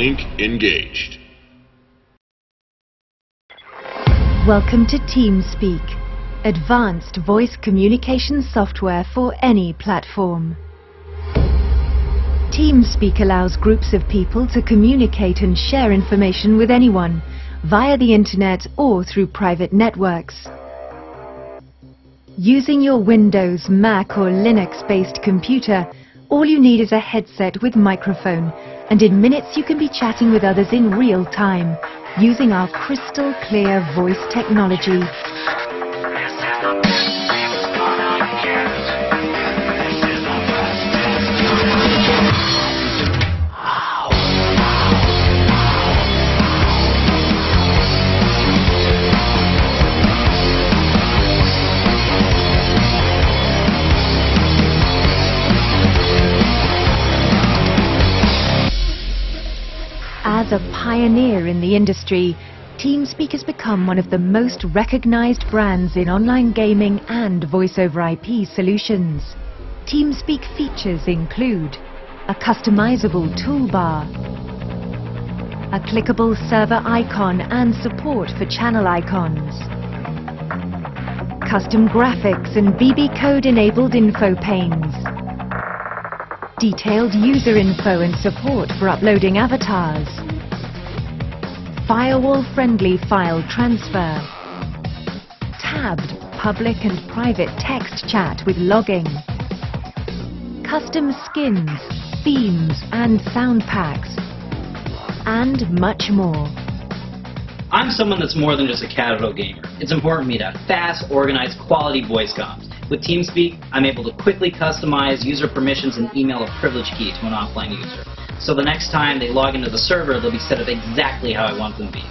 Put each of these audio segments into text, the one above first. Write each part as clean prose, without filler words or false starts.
Link engaged. Welcome to TeamSpeak, advanced voice communication software for any platform. TeamSpeak allows groups of people to communicate and share information with anyone via the internet or through private networks. Using your Windows, Mac or Linux-based computer, all you need is a headset with microphone, and in minutes you can be chatting with others in real time using our crystal clear voice technology. As a pioneer in the industry, TeamSpeak has become one of the most recognized brands in online gaming and voice-over IP solutions. TeamSpeak features include a customizable toolbar, a clickable server icon and support for channel icons, custom graphics and BB code-enabled info panes, detailed user info and support for uploading avatars, firewall-friendly file transfer, tabbed public and private text chat with logging, custom skins, themes and sound packs, and much more. I'm someone that's more than just a casual gamer. It's important to me to have fast, organized, quality voice comms. With TeamSpeak, I'm able to quickly customize user permissions and email a privilege key to an offline user. So the next time they log into the server, they'll be set up exactly how I want them to be.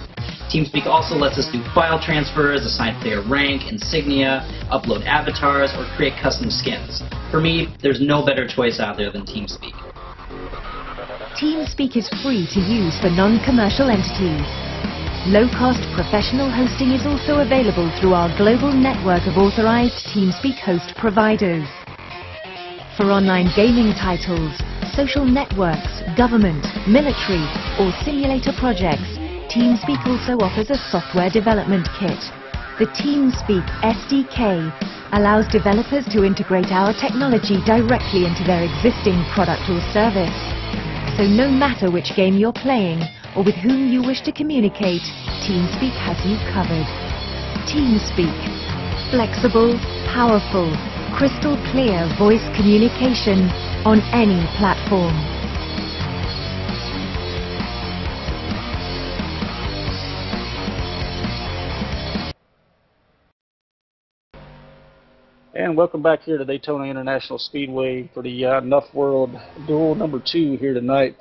TeamSpeak also lets us do file transfers, assign player rank, insignia, upload avatars, or create custom skins. For me, there's no better choice out there than TeamSpeak. TeamSpeak is free to use for non-commercial entities. Low-cost professional hosting is also available through our global network of authorized TeamSpeak host providers. For online gaming titles, social networks, government, military, or simulator projects, TeamSpeak also offers a software development kit. The TeamSpeak SDK allows developers to integrate our technology directly into their existing product or service. So no matter which game you're playing or with whom you wish to communicate, TeamSpeak has you covered. TeamSpeak. Flexible, powerful, crystal clear voice communication on any platform. And welcome back here to Daytona International Speedway for the NuffWORLD Duel number 2 here tonight.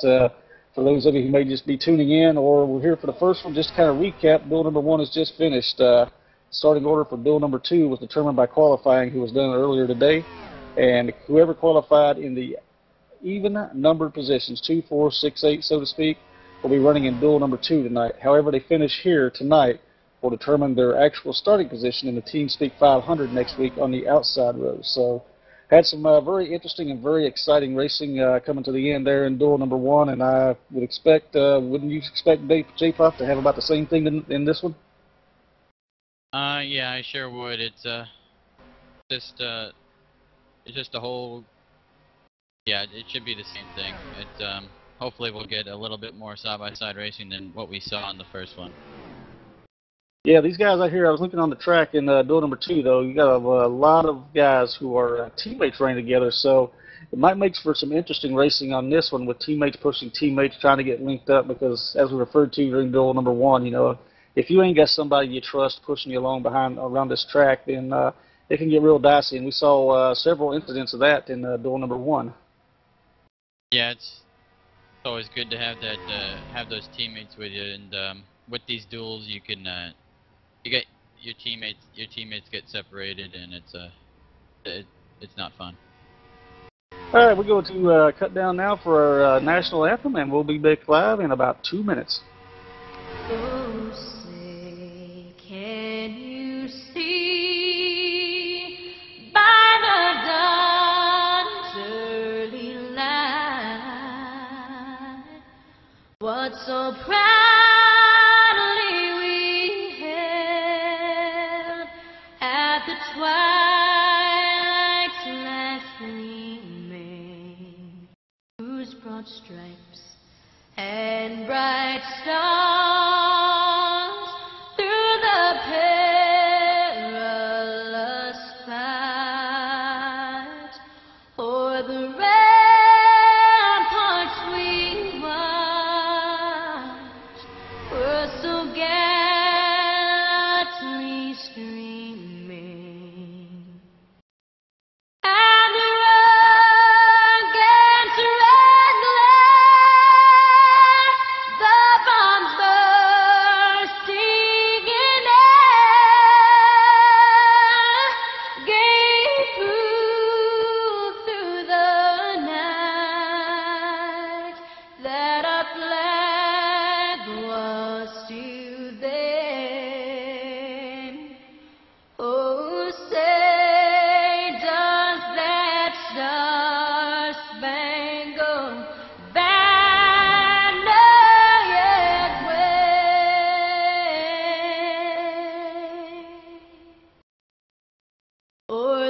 For those of you who may just be tuning in or we're here for the first one, just to kind of recap, Duel number 1 is just finished. Starting order for Duel number 2 was determined by qualifying, who was done earlier today. And whoever qualified in the even numbered positions, 2, 4, 6, 8, so to speak, will be running in Duel number 2 tonight. However, they finish here tonight will determine their actual starting position in the TeamSpeak 500 next week on the outside rows. So, had some very interesting and very exciting racing coming to the end there in Duel number 1, and I would expect, wouldn't you expect J-Pop to have about the same thing in this one? Yeah, I sure would. It's just a whole. Yeah, it should be the same thing. It hopefully we'll get a little bit more side-by-side racing than what we saw in the first one. Yeah, these guys out here, I was looking on the track in Duel number 2, though. You got a lot of guys who are teammates running together, so it might make for some interesting racing on this one with teammates pushing teammates, trying to get linked up, because as we referred to during Duel number 1, you know, if you ain't got somebody you trust pushing you along around this track, then it can get real dicey, and we saw several incidents of that in Duel number 1. Yeah, it's always good to have that, have those teammates with you, and with these duels, you can, you get your teammates get separated, and it's not fun. All right, we're going to cut down now for our national anthem, and we'll be back live in about 2 minutes. Oh, say, can you see by the dawn's early light what so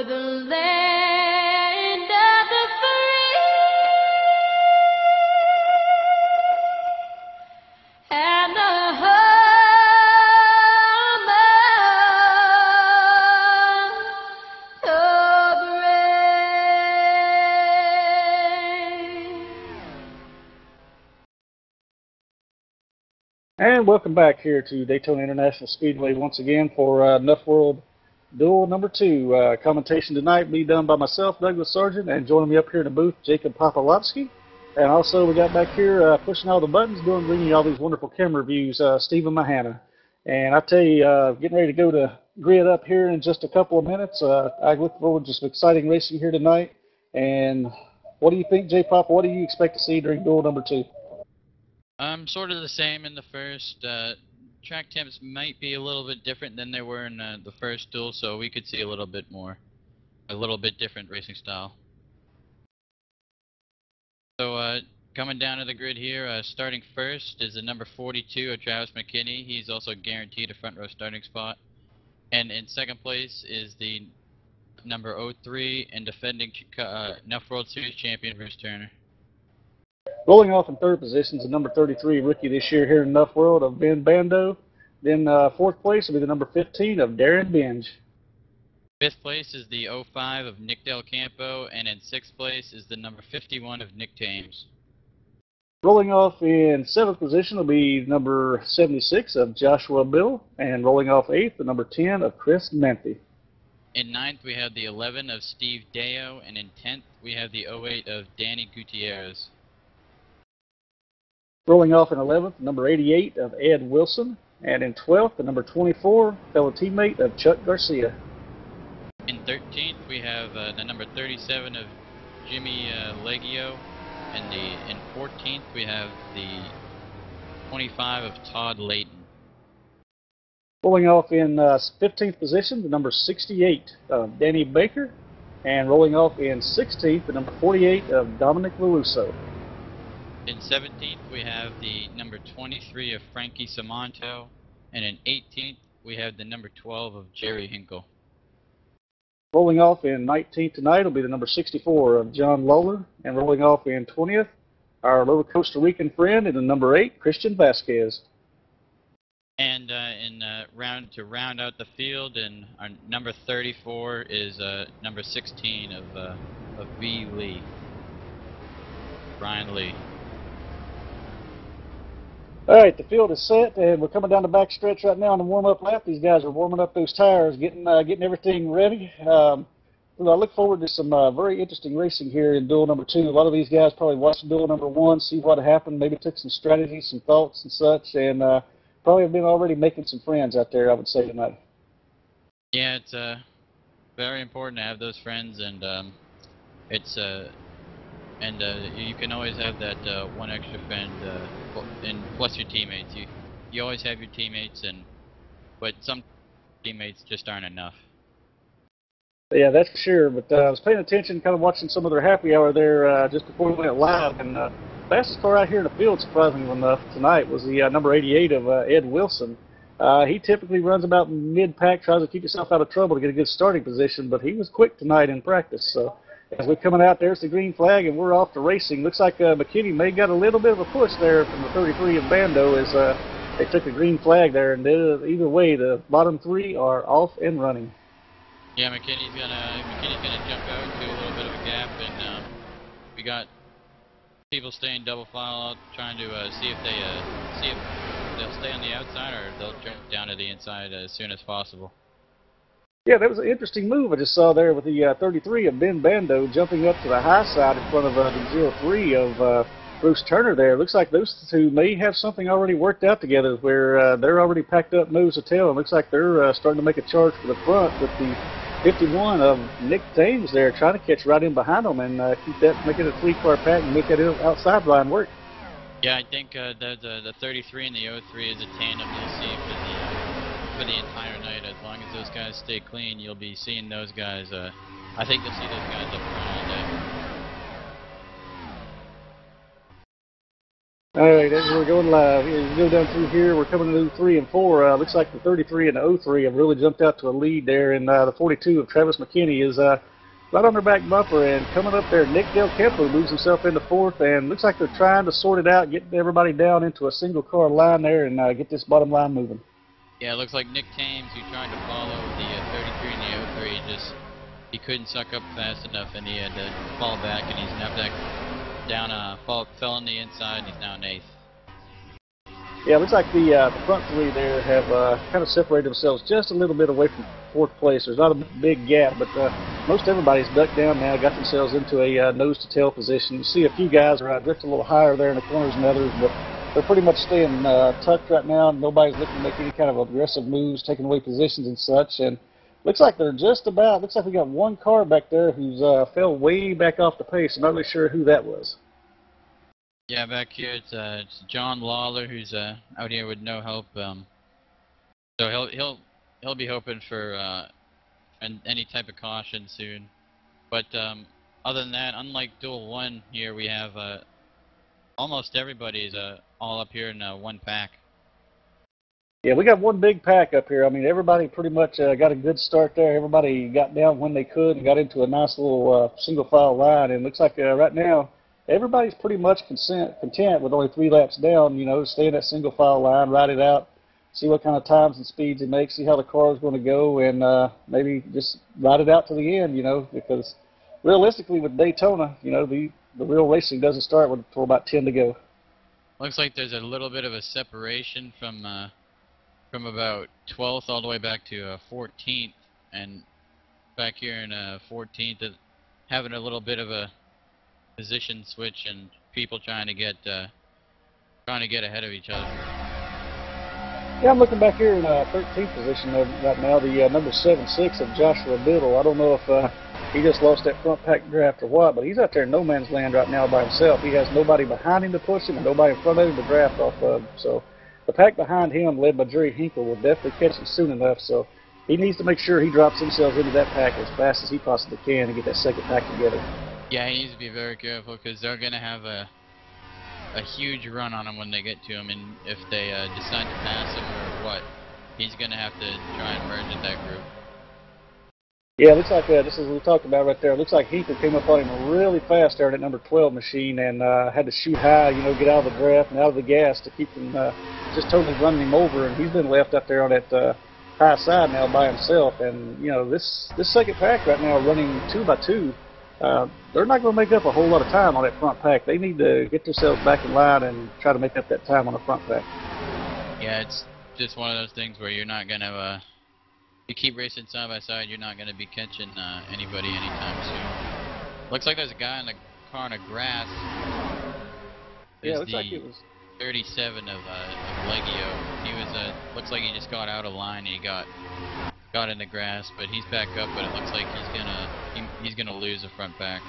the land of the free and the home of the brave. And welcome back here to Daytona International Speedway once again for NuffWORLD Duel number 2. Commentation tonight be done by myself, Douglas Sargent, and joining me up here in the booth, Jacob Popolowski. And also we got back here pushing all the buttons, bringing you all these wonderful camera views, Stephen Mahana. And I tell you, getting ready to go to grid up here in just a couple of minutes. I look forward to some exciting racing here tonight. And what do you think, J-Pop? What do you expect to see during Duel number 2? Sort of the same in the first. Track temps might be a little bit different than they were in the first duel, so we could see a little bit different racing style. So coming down to the grid here, starting first is the number 42 of Travis McKinney. He's also guaranteed a front row starting spot. And in second place is the number 03 and defending NuffWorld Series champion Bruce Turner. Rolling off in third position is the number 33 rookie this year here in NuffWorld of Ben Bando. Then fourth place will be the number 15 of Darren Binge. Fifth place is the 05 of Nick Del Campo, and in sixth place is the number 51 of Nick Thames. Rolling off in seventh position will be number 76 of Joshua Bill, and rolling off eighth, the number 10 of Chris Menthe. In ninth, we have the 11 of Steve Deo, and in 10th, we have the 08 of Danny Gutierrez. Rolling off in 11th, number 88 of Ed Wilson, and in 12th, the number 24, fellow teammate of Chuck Garcia. In 13th, we have the number 37 of Jimmy Leggio, and in 14th, we have the 25 of Todd Layton. Rolling off in 15th position, the number 68 of Danny Baker, and rolling off in 16th, the number 48 of Dominic Larusso. In 17th, we have the number 23 of Frankie Samanto, and in 18th, we have the number 12 of Jerry Hinkle. Rolling off in 19th tonight will be the number 64 of John Lawler, and rolling off in 20th, our little Costa Rican friend, and the number 8, Christian Vasquez. And to round out the field, and our number 34 is number 16 of V. Lee, Brian Lee. All right, the field is set, and we're coming down the back stretch right now on the warm-up lap. These guys are warming up those tires, getting everything ready. I look forward to some very interesting racing here in Duel number 2. A lot of these guys probably watched Duel number 1, see what happened, maybe took some strategies, some thoughts and such, and probably have been already making some friends out there, I would say, tonight. Yeah, it's very important to have those friends, and you can always have that one extra friend, and plus your teammates. You always have your teammates, but some teammates just aren't enough. Yeah, that's for sure. But I was paying attention, kind of watching some of their happy hour there just before we went live, and fastest car out here in the field, surprisingly enough, tonight was the number 88 of Ed Wilson. He typically runs about mid-pack, tries to keep himself out of trouble to get a good starting position, but he was quick tonight in practice. So as we're coming out, there's the green flag, and we're off to racing. Looks like McKinney may got a little bit of a push there from the 33 of Bando as they took a green flag there, and either way, the bottom 3 are off and running. Yeah, McKinney's gonna jump out to a little bit of a gap, and we got people staying double file out, trying to see if they'll stay on the outside or they'll jump down to the inside as soon as possible. Yeah, that was an interesting move I just saw there with the 33 of Ben Bando jumping up to the high side in front of the 03 of Bruce Turner there. Looks like those two may have something already worked out together where they're already packed up nose to tail. It looks like they're starting to make a charge for the front with the 51 of Nick Thames there trying to catch right in behind them and keep that, make it a 3-car pack and make that outside line work. Yeah, I think the 33 and the 03 is a tandem you'll see for the entire night. As long as those guys stay clean, you'll be seeing those guys. I think you'll see those guys up front all day. All right, as we're going live, we go down through here. We're coming to 3 and 4. Looks like the 33 and the 03 have really jumped out to a lead there, and the 42 of Travis McKinney is right on their back bumper. And coming up there, Nick Del Campo moves himself into 4th, and looks like they're trying to sort it out, get everybody down into a single car line there, and get this bottom line moving. Yeah, it looks like Nick Thames, who tried to follow the 33 and the 03, he couldn't suck up fast enough, and he had to fall back, and he's now back down, fell on the inside, and he's now in 8th. Yeah, it looks like the front 3 there have kind of separated themselves just a little bit away from 4th place. There's not a big gap, but most everybody's ducked down now, got themselves into a nose-to-tail position. You see a few guys are drifting a little higher there in the corners than others, but they're pretty much staying tucked right now. Nobody's looking to make any kind of aggressive moves, taking away positions and such. And looks like they're just about, looks like we got one car back there who's fell way back off the pace. I'm not really sure who that was. Yeah, back here it's John Lawler, who's out here with no help. So he'll be hoping for any type of caution soon. But other than that, unlike Duel 1 here, we have almost everybody's all up here in one pack. Yeah, we got one big pack up here. I mean, everybody pretty much got a good start there. Everybody got down when they could and got into a nice little single file line. And it looks like right now, everybody's pretty much content with only 3 laps down, you know, stay in that single file line, ride it out, see what kind of times and speeds it makes, see how the car is going to go, and maybe just ride it out to the end, you know, because realistically with Daytona, you know, the real racing doesn't start until about 10 to go. Looks like there's a little bit of a separation from about 12th all the way back to 14th, and back here in 14th, having a little bit of a position switch and people trying to get ahead of each other. Yeah, I'm looking back here in 13th position right now. The number 7-6 of Joshua Biddle. I don't know if he just lost that front pack draft or what, but he's out there in no man's land right now by himself. He has nobody behind him to push him and nobody in front of him to draft off of. So the pack behind him, led by Jerry Hinkle, will definitely catch him soon enough. So he needs to make sure he drops himself into that pack as fast as he possibly can to get that second pack together. Yeah, he needs to be very careful because they're going to have a huge run on him when they get to him, and if they decide to pass him or what, he's going to have to try and merge with that group. Yeah, it looks like, just as we talked about right there, it looks like Hinkle came up on him really fast there in that number 12 machine and had to shoot high, you know, get out of the draft and out of the gas to keep him just totally running him over, and he's been left up there on that high side now by himself. And, you know, this second pack right now running 2 by 2, they're not going to make up a whole lot of time on that front pack. They need to get themselves back in line and try to make up that time on the front pack. Yeah, it's just one of those things where you're not going to, you keep racing side by side, you're not going to be catching anybody anytime soon. Looks like there's a guy in the car on the grass. Yeah, looks like it was 37 of Leggio. He was, looks like he just got out of line and he got in the grass, but he's back up, but it looks like he's gonna lose the front pack.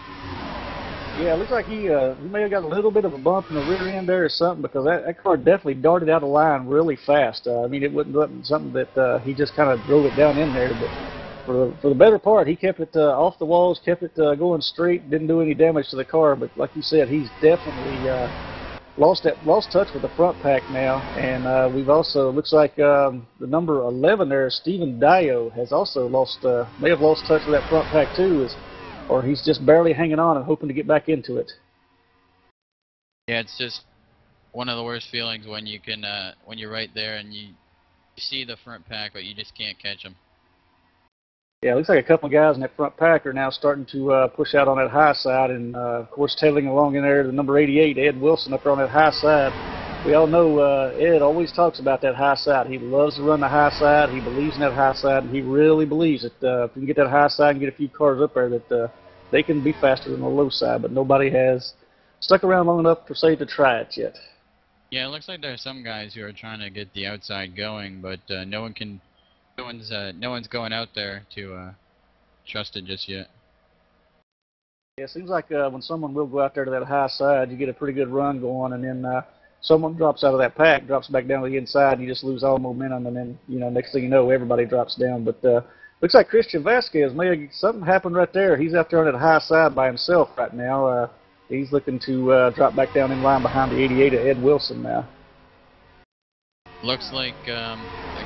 Yeah, it looks like he may have got a little bit of a bump in the rear end there or something, because that car definitely darted out of line really fast. I mean, it wasn't something that he just kind of drove it down in there, but for the better part, he kept it off the walls, kept it going straight, didn't do any damage to the car. But like you said, he's definitely lost touch with the front pack now. And we've also, looks like the number 11 there, Stephen Dio, has also may have lost touch with that front pack too, or he's just barely hanging on and hoping to get back into it. Yeah, it's just one of the worst feelings when when you're right there and you see the front pack, but you just can't catch them. Yeah, it looks like a couple of guys in that front pack are now starting to push out on that high side, and of course tailing along in there, the number 88, Ed Wilson, up there on that high side. We all know Ed always talks about that high side. He loves to run the high side. He believes in that high side, and he really believes that if you can get that high side and get a few cars up there, that they can be faster than the low side. But nobody has stuck around long enough to say to try it yet. Yeah, it looks like there are some guys who are trying to get the outside going, but no one's going out there to trust it just yet. Yeah, it seems like when someone will go out there to that high side, you get a pretty good run going, and then someone drops out of that pack, drops back down to the inside, and you just lose all momentum, and then, you know, next thing you know, everybody drops down. But looks like Christian Vasquez, something happened right there. He's out there on that high side by himself right now. He's looking to drop back down in line behind the 88 of Ed Wilson now. Looks like the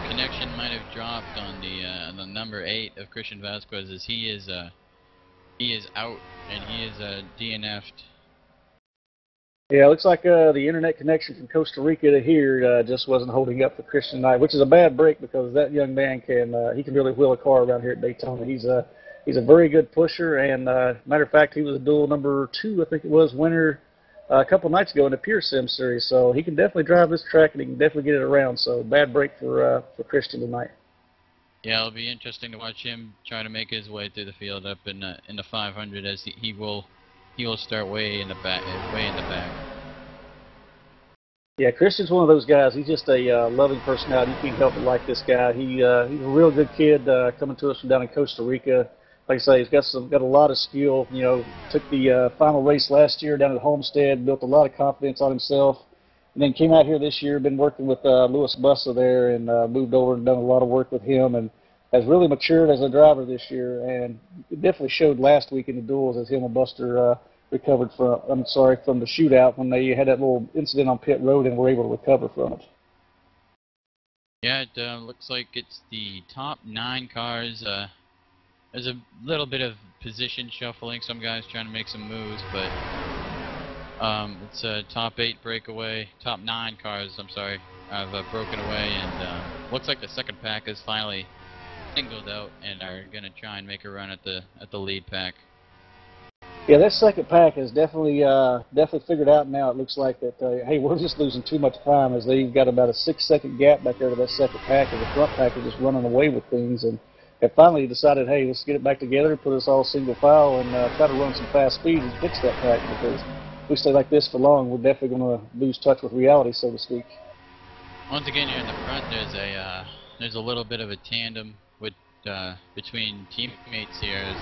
connection might have dropped on the number 8 of Christian Vasquez, as he is out and he is DNF'd. Yeah, it looks like the internet connection from Costa Rica to here just wasn't holding up for Christian tonight, which is a bad break because that young man can really wheel a car around here at Daytona. He's a very good pusher, and matter of fact, he was a duel number 2, I think it was, winner a couple nights ago in the Pure Sim series. So he can definitely drive this track, and he can definitely get it around. So bad break for Christian tonight. Yeah, it'll be interesting to watch him try to make his way through the field up in the 500, as he will start way in the back. Yeah, Christian's one of those guys. He's just a loving personality. You can't help but like this guy. He's a real good kid coming to us from down in Costa Rica. Like I say, he's got a lot of skill. You know, took the final race last year down at Homestead, built a lot of confidence on himself, and then came out here this year. Been working with Louis Bussa there, and moved over and done a lot of work with him, and has really matured as a driver this year. And it definitely showed last week in the duels as him and Buster recovered from the shootout when they had that little incident on pit road and were able to recover from it. Yeah, it looks like it's the top 9 cars. There's a little bit of position shuffling, some guys trying to make some moves, but it's a top 8 breakaway, top 9 cars, I'm sorry, have broken away, and looks like the second pack is finally singled out and are going to try and make a run at the lead pack. Yeah, that second pack has definitely figured out now. It looks like that, hey, we're just losing too much time, as they've got about a 6-second gap back there to that second pack, and the front pack is just running away with things. And have finally decided, hey, let's get it back together, put us all single file, and try to run some fast speed and fix that pack, because if we stay like this for long, we're definitely going to lose touch with reality, so to speak. Once again, here in the front, there's a little bit of a tandem with between teammates here, as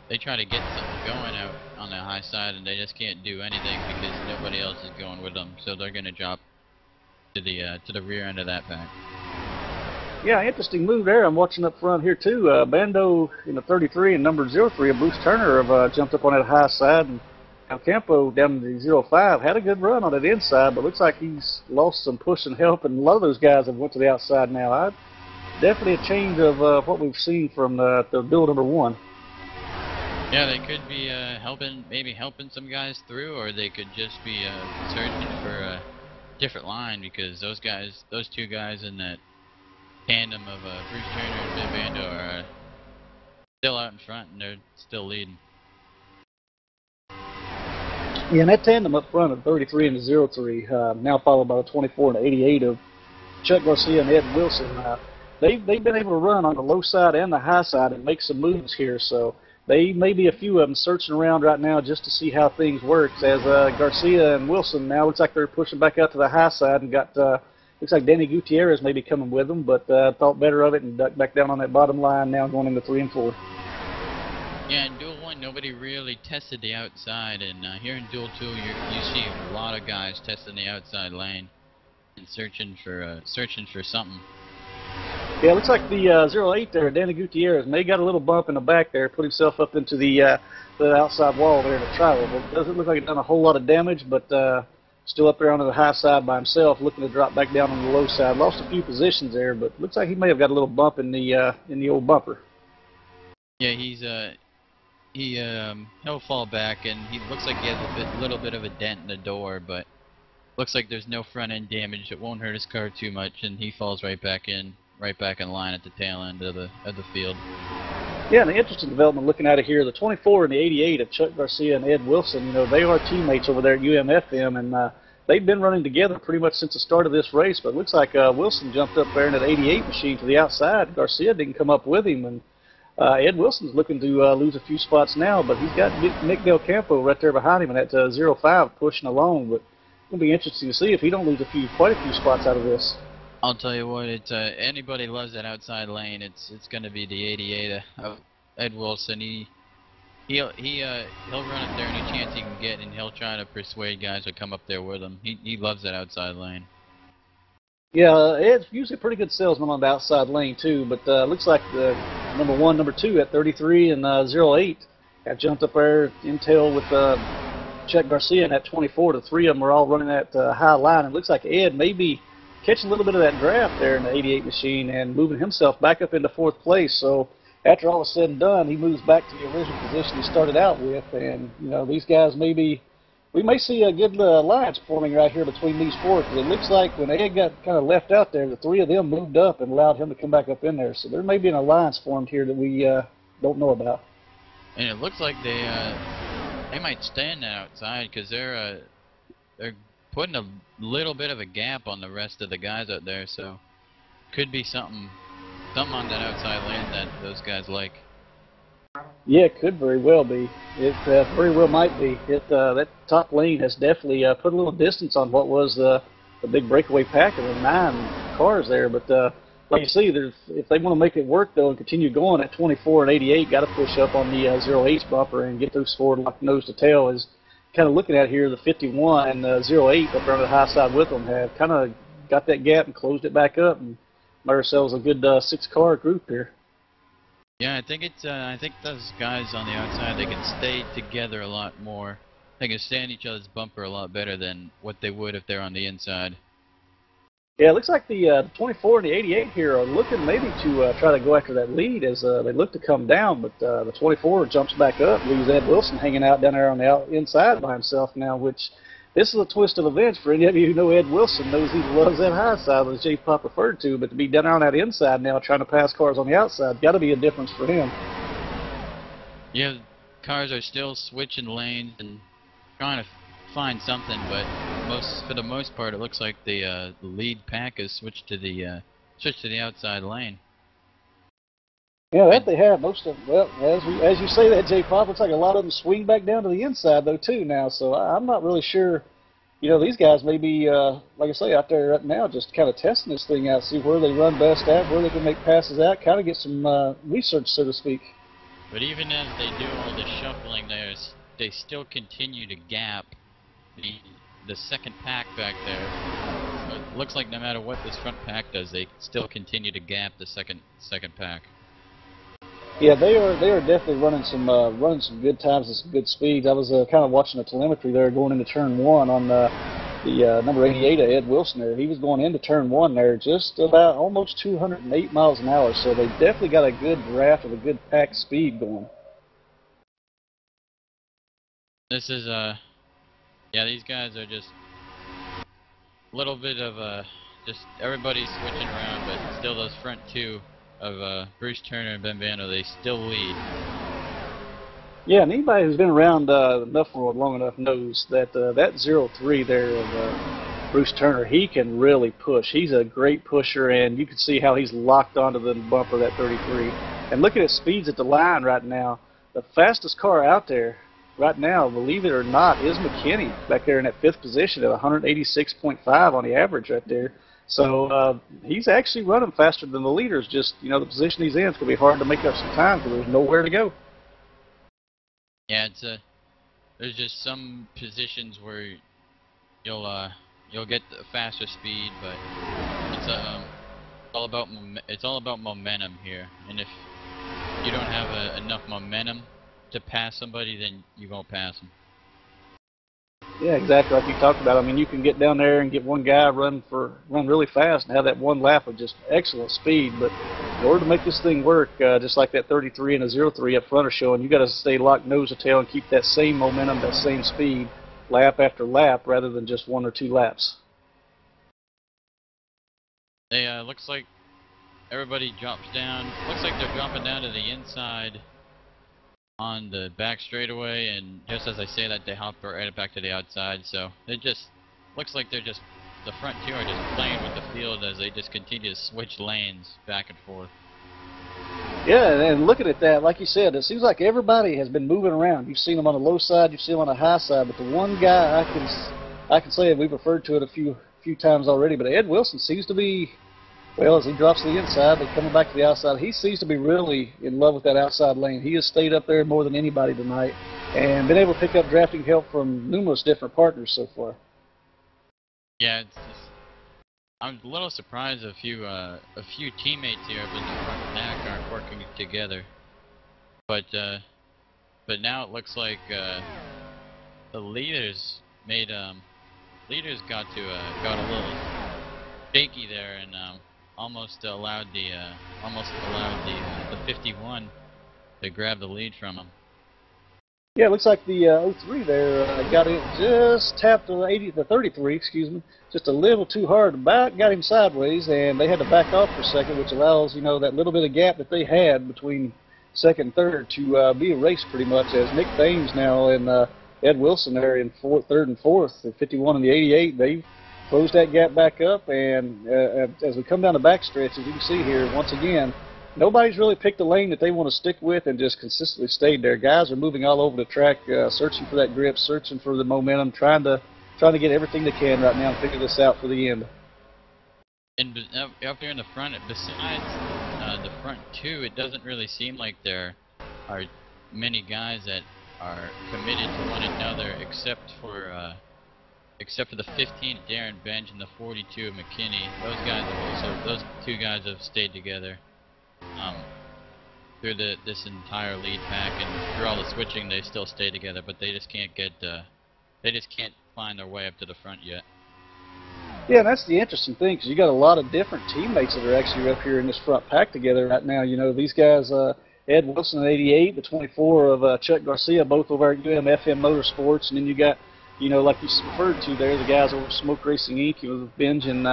they try to get something going out on the high side, and they just can't do anything because nobody else is going with them. So they're going to drop to the rear end of that pack. Yeah, interesting move there. I'm watching up front here too. Bando in the 33 and number 03, Bruce Turner, have jumped up on that high side, and Campo down in the 05 had a good run on that inside, but looks like he's lost some push and help, and a lot of those guys have went to the outside now. Definitely a change of what we've seen from the duel number 1. Yeah, they could be maybe helping some guys through, or they could just be searching for a different line, because those two guys in that tandem of Bruce Turner and Ben Bando are still out in front, and they're still leading. Yeah, and that tandem up front of 33 and the 03, now followed by the 24 and the 88 of Chuck Garcia and Ed Wilson. They've been able to run on the low side and the high side and make some moves here, so they may be a few of them searching around right now just to see how things work. As Garcia and Wilson now looks like they're pushing back out to the high side, and got looks like Danny Gutierrez may be coming with them, but thought better of it and ducked back down on that bottom line, now going into 3 and 4. Yeah, in Duel 1, nobody really tested the outside, and here in Duel 2, you see a lot of guys testing the outside lane and searching for something. Yeah, it looks like the 08 there, Danny Gutierrez, may got a little bump in the back there, put himself up into the outside wall there in the travel. It doesn't look like it done a whole lot of damage, but still up there on the high side by himself, looking to drop back down on the low side. Lost a few positions there, but looks like he may have got a little bump in the old bumper. Yeah, he'll fall back, and he looks like he has a little bit of a dent in the door, but looks like there's no front end damage. It won't hurt his car too much, and he falls right back in line at the tail end of the field. Yeah, and the interesting development looking at it here, the 24 and the 88 of Chuck Garcia and Ed Wilson, you know, they are teammates over there at UMFM, and they've been running together pretty much since the start of this race, but it looks like Wilson jumped up there in that 88 machine to the outside. Garcia didn't come up with him, and Ed Wilson's looking to lose a few spots now, but he's got Nick Del Campo right there behind him in that 05 pushing along, but it'll be interesting to see if he don't lose quite a few spots out of this. I'll tell you what, it's anybody loves that outside lane. It's going to be the 88 of Ed Wilson. He'll run up there any chance he can get, and he'll try to persuade guys to come up there with him. He loves that outside lane. Yeah, Ed's usually a pretty good salesman on the outside lane too, but looks like the number 1, number 2 at 33 and 08 Got jumped up there, intel with Chuck Garcia in that 24. The three of them are all running that high line. It looks like Ed may be catching a little bit of that draft there in the 88 machine and moving himself back up into 4th place. So after all is said and done, he moves back to the original position he started out with. And, you know, these guys we may see a good alliance forming right here between these four, because it looks like when Ed got kind of left out there, the three of them moved up and allowed him to come back up in there. So there may be an alliance formed here that we don't know about. And it looks like they might stand outside because they're putting a little bit of a gap on the rest of the guys out there. So could be something on that outside lane that those guys like. Yeah, it could very well be. It very well might be. That top lane has definitely put a little distance on what was the big breakaway pack of the 9 cars there. But like you see, if they want to make it work, though, and continue going at 24 and 88, got to push up on the 08 bumper and get those forward locked nose to tail. Is kind of looking at here, the 51 and 08 up there on the high side with them have kind of got that gap and closed it back up and made ourselves a good 6-car group here. Yeah, I think I think those guys on the outside, they can stay together a lot more. They can stay on each other's bumper a lot better than what they would if they're on the inside. Yeah, it looks like the 24 and the 88 here are looking maybe to try to go after that lead as they look to come down, but the 24 jumps back up, leaves Ed Wilson hanging out down there on the inside by himself now, which this is a twist of events for any of you who know Ed Wilson, knows he loves that high side, as J Pop referred to, but to be down there on that inside now trying to pass cars on the outside, got to be a difference for him. Yeah, cars are still switching lanes and trying to find something, but for the most part, it looks like the lead pack has switched to the outside lane. Yeah, that they have most of them. Well, as you say that, J Pop, looks like a lot of them swing back down to the inside though too now. So I'm not really sure. You know, these guys may be, like I say, out there right now, just kind of testing this thing out, see where they run best at, where they can make passes out, kind of get some research, so to speak. But even as they do all the shuffling, they still continue to gap the second pack back there. So it looks like no matter what this front pack does, they still continue to gap the second pack. Yeah, they are definitely running some good times and some good speeds. I was kind of watching the telemetry there going into turn 1 on the number 88 of Ed Wilson there. He was going into turn 1 there just about almost 208 miles an hour. So they definitely got a good draft of a good pack speed going. This is yeah, these guys are just a little bit of just everybody's switching around, but still those front two of Bruce Turner and Ben Bando, they still lead. Yeah, and anybody who's been around NuffWORLD long enough knows that that 03 there of Bruce Turner, he can really push. He's a great pusher, and you can see how he's locked onto the bumper, that 33. And looking at speeds at the line right now, the fastest car out there right now, believe it or not, is McKinney back there in that 5th position at 186.5 on the average right there. So he's actually running faster than the leaders. Just, you know, the position he's in, it's going to be hard to make up some time because there's nowhere to go. Yeah, it's there's just some positions where you'll get the faster speed, but it's all about momentum here. And if you don't have enough momentum to pass somebody, then you won't pass them. Yeah, exactly like you talked about. I mean, you can get down there and get one guy run really fast and have that one lap of just excellent speed. But in order to make this thing work, just like that 33 and a 03 up front are showing, you got to stay locked nose to tail and keep that same momentum, that same speed, lap after lap, rather than just 1 or 2 laps. They looks like everybody drops down. Looks like they're dropping down to the inside on the back straightaway, and just as I say that, they hop right back to the outside. So it just looks like the front two are just playing with the field as they just continue to switch lanes back and forth. Yeah, and looking at that, like you said, it seems like everybody has been moving around. You've seen them on the low side, you've seen them on the high side, but the one guy I can say, and we've referred to it a few times already, but Ed Wilson seems to be, well, as he drops to the inside, but coming back to the outside, he seems to be really in love with that outside lane. He has stayed up there more than anybody tonight and been able to pick up drafting help from numerous different partners so far. Yeah, it's just, I'm a little surprised a few teammates here in the front pack aren't working together. But but now it looks like the leaders made leaders got a little shaky there and almost allowed the 51 to grab the lead from them. Yeah, it looks like the 03 there got it, just tapped the 33, excuse me, just a little too hard. About got him sideways, and they had to back off for a second, which allows, you know, that little bit of gap that they had between second and third to be erased pretty much, as Nick Thames now and Ed Wilson there in third and fourth, the 51 and the 88, they closed that gap back up, and as we come down the backstretch, as you can see here, once again, nobody's really picked a lane that they want to stick with and just consistently stayed there. Guys are moving all over the track, searching for that grip, searching for the momentum, trying to get everything they can right now and figure this out for the end. And up here in the front, besides the front two, it doesn't really seem like there are many guys that are committed to one another, except for the 15 Darren Benj and the 42 of McKinney. Those two guys have stayed together through this entire lead pack, and through all the switching, they still stay together, but they just can't find their way up to the front yet. Yeah, and that's the interesting thing, because you got a lot of different teammates that are actually up here in this front pack together right now. You know, these guys, Ed Wilson at 88, the 24 of Chuck Garcia, both over at FM Motorsports, and then you got, you know, like you referred to there, the guys over at Smoke Racing Inc., you know, Benj and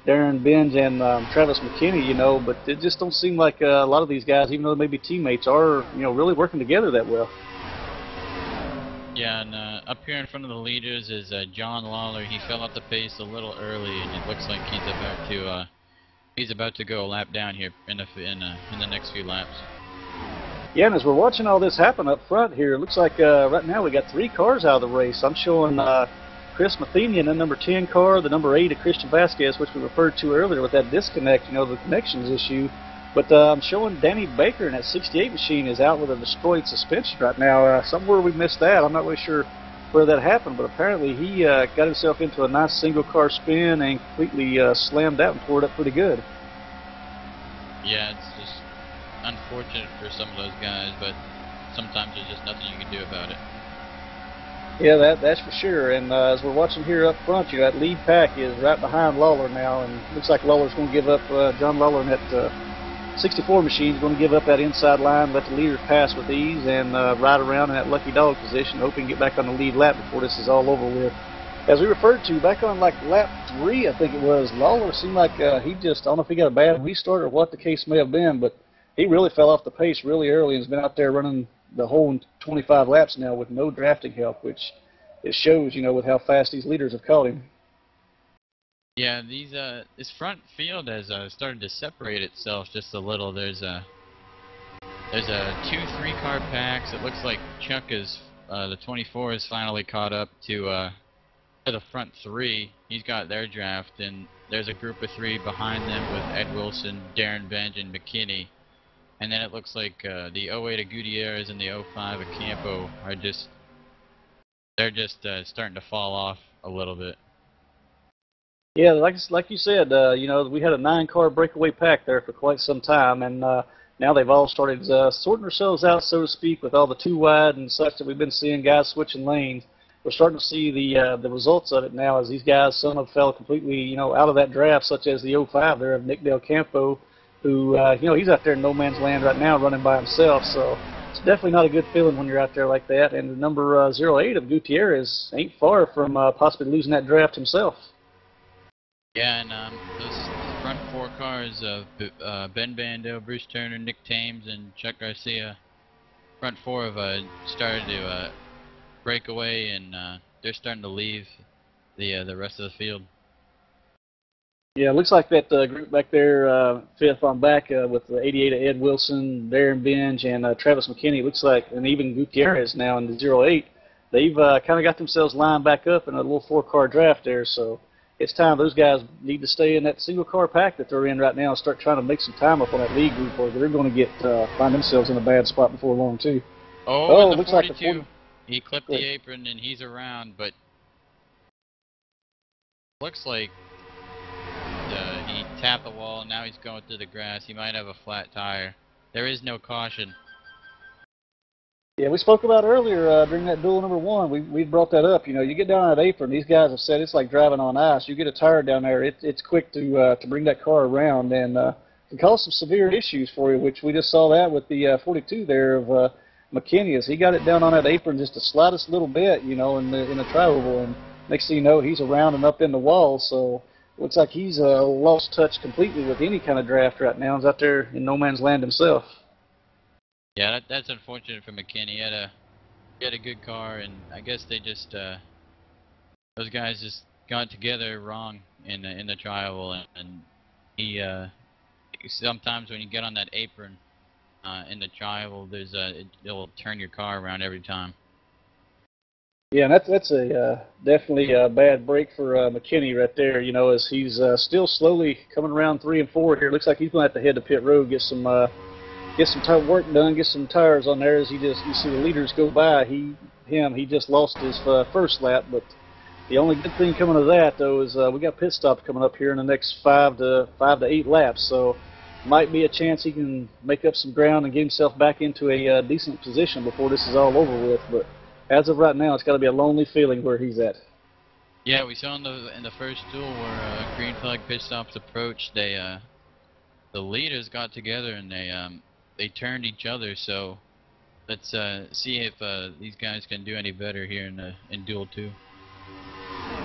Darren Benj and Travis McKinney, you know, but it just don't seem like a lot of these guys, even though they may be teammates, are, you know, really working together that well. Yeah, and up here in front of the leaders is John Lawler. He fell off the pace a little early, and it looks like he's about to go a lap down here in the next few laps. Yeah, and as we're watching all this happen up front here, it looks like right now we got 3 cars out of the race. I'm showing Chris Matheny in the number 10 car, the number 8 of Christian Vasquez, which we referred to earlier with that disconnect, you know, the connections issue. But I'm showing Danny Baker in that 68 machine is out with a destroyed suspension right now. Somewhere we missed that. I'm not really sure where that happened, but apparently he got himself into a nice single car spin and completely slammed out and tore it up pretty good. Yeah, it's just unfortunate for some of those guys, but sometimes there's just nothing you can do about it. Yeah, that's for sure. And as we're watching here up front, you know, that lead pack is right behind Lawler now, and looks like Lawler's going to give up, John Lawler in that 64 machine is going to give up that inside line, let the leader pass with ease, and ride around in that lucky dog position, hoping to get back on the lead lap before this is all over with. As we referred to, back on like lap 3, I think it was, Lawler seemed like he just, I don't know if he got a bad restart or what the case may have been, but he really fell off the pace really early and has been out there running the whole 25 laps now with no drafting help, which it shows, you know, with how fast these leaders have caught him. Yeah, this front field has started to separate itself just a little. There's a 2-3 car packs. It looks like Chuck is the 24 is finally caught up to the front 3. He's got their draft, and there's a group of 3 behind them with Ed Wilson, Darren Benj, and McKinney. And then it looks like the 08 of Gutierrez and the 05 of Campo are just starting to fall off a little bit. Yeah, like you said, you know, we had a 9-car breakaway pack there for quite some time, and now they've all started sorting themselves out, so to speak, with all the 2 wide and such that we've been seeing guys switching lanes. We're starting to see the results of it now, as these guys, some have fell completely, you know, out of that draft, such as the 05 there of Nick Del Campo, who, you know, he's out there in no man's land right now running by himself, so it's definitely not a good feeling when you're out there like that. And the number 08 of Gutierrez ain't far from possibly losing that draft himself. Yeah, and those front 4 cars of Ben Bando, Bruce Turner, Nick Thames, and Chuck Garcia, front 4 have started to break away, and they're starting to leave the rest of the field. Yeah, it looks like that group back there, 5th on back with the 88 of Ed Wilson, Darren Benj, and Travis McKinney, looks like, and even Gutierrez now in the 08, they've kind of got themselves lined back up in a little 4-car draft there, so it's time those guys need to stay in that single-car pack that they're in right now and start trying to make some time up on that lead group, or they're going to find themselves in a bad spot before long, too. Oh, the looks 42. like the 40. He clipped the apron, and he's around, but looks like he tapped the wall, and now he's going through the grass. He might have a flat tire. There is no caution. Yeah, we spoke about earlier during that duel number one. We brought that up. You know, you get down on that apron. These guys have said it's like driving on ice. You get a tire down there, it's quick to bring that car around and can cause some severe issues for you. Which we just saw that with the 42 there of McKinney. As he got it down on that apron just the slightest little bit, you know, in the tri-oval, and next thing you know, he's around and up in the wall. So looks like he's lost touch completely with any kind of draft right now. He's out there in no man's land himself. Yeah, that's unfortunate for McKinney. He had a good car, and I guess they just those guys just got together wrong in the trial, and he sometimes when you get on that apron in the trial, it'll turn your car around every time. Yeah, and that's a definitely a bad break for McKinney right there. You know, as he's still slowly coming around 3 and 4 here. Looks like he's going to have to head to pit road, get some work done, get some tires on there. As you see the leaders go by, he just lost his first lap. But the only good thing coming of that though is we got pit stops coming up here in the next 5 to 8 laps. So might be a chance he can make up some ground and get himself back into a decent position before this is all over with. But as of right now, it's got to be a lonely feeling where he's at. Yeah, we saw in the first duel where green flag pit stops approached. The leaders got together and they turned each other. So let's see if these guys can do any better here in Duel 2.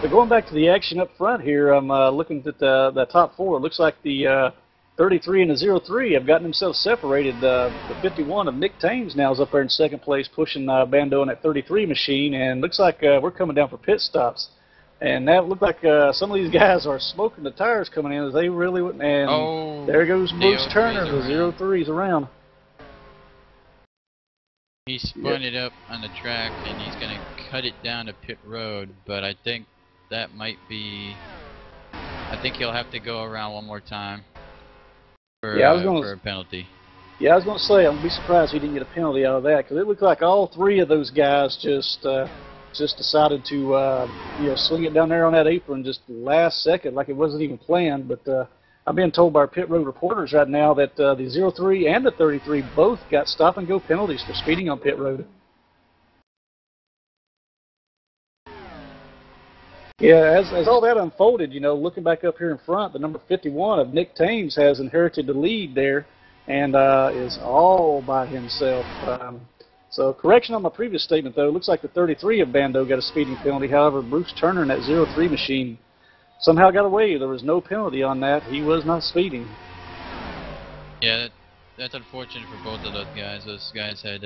But going back to the action up front here, I'm looking at the top four. It looks like the 33 and the 03 have gotten themselves separated. The 51 of Nick Thames now is up there in second place, pushing Bando in that 33 machine, and looks like we're coming down for pit stops. And that looked like some of these guys are smoking the tires coming in as they really wouldn't. And there goes Bruce Turner, the 03's around. He spun it up on the track, and he's going to cut it down to pit road, but I think that might be... I think he'll have to go around one more time for a penalty. Yeah, I was going to say, I'm going to be surprised he didn't get a penalty out of that, because it looked like all three of those guys just decided to swing it down there on that apron just last second, like it wasn't even planned. But I'm being told by our pit road reporters right now that the 03 and the 33 both got stop and go penalties for speeding on pit road. Yeah, as all that unfolded, you know, looking back up here in front, the number 51 of Nick Thames has inherited the lead there and is all by himself. So correction on my previous statement, though. Looks like the 33 of Bando got a speeding penalty. However, Bruce Turner in that 03 machine somehow got away. There was no penalty on that. He was not speeding. Yeah, that's unfortunate for both of those guys. Those guys had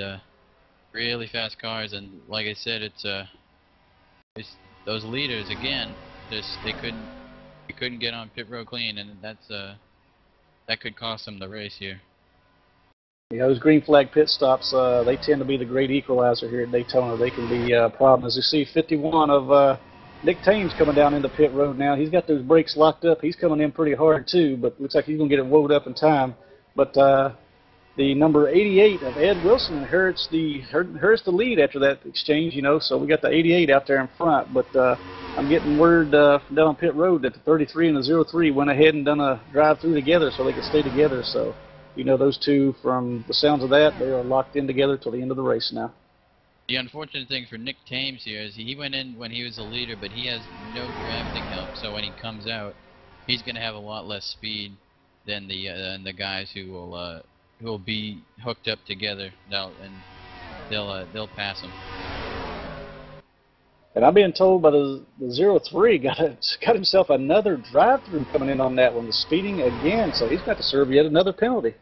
really fast cars, and like I said, it's those leaders again. They couldn't get on pit road clean, and that could cost them the race here. Yeah, those green flag pit stops, they tend to be the great equalizer here at Daytona. They can be a problem. As you see, 51 of Nick Thames coming down into pit road now. He's got those brakes locked up. He's coming in pretty hard, too, but looks like he's going to get it woed up in time. But the number 88 of Ed Wilson inherits the lead after that exchange, you know, so we got the 88 out there in front. But I'm getting word from down on pit road that the 33 and the 03 went ahead and done a drive-through together so they could stay together. So, you know, those two, from the sounds of that, they are locked in together till the end of the race now. The unfortunate thing for Nick Thames here is he went in when he was a leader, but he has no drafting help. So when he comes out, he's going to have a lot less speed than the guys who will be hooked up together. They'll pass him. And I'm being told by the 03 got himself another drive-through coming in on that one, the speeding again. So he's got to serve yet another penalty.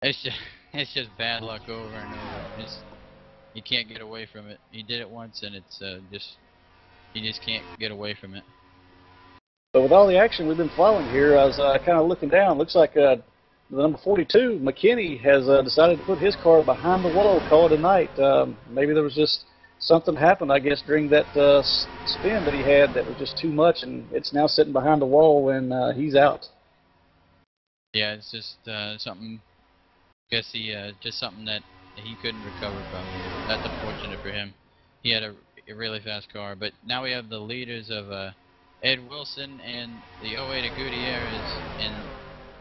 It's just bad luck over and over. You can't get away from it. He did it once, and it's you just can't get away from it. But with all the action we've been following here, I was kind of looking down. Looks like the number 42, McKinney, has decided to put his car behind the wall, call it a night. Maybe there was just something happened, I guess, during that spin that he had that was just too much, and it's now sitting behind the wall, and he's out. Yeah, it's just something. I guess just something that he couldn't recover from. That's unfortunate for him. He had a really fast car, but now we have the leaders of Ed Wilson and the 08 of Gutierrez, and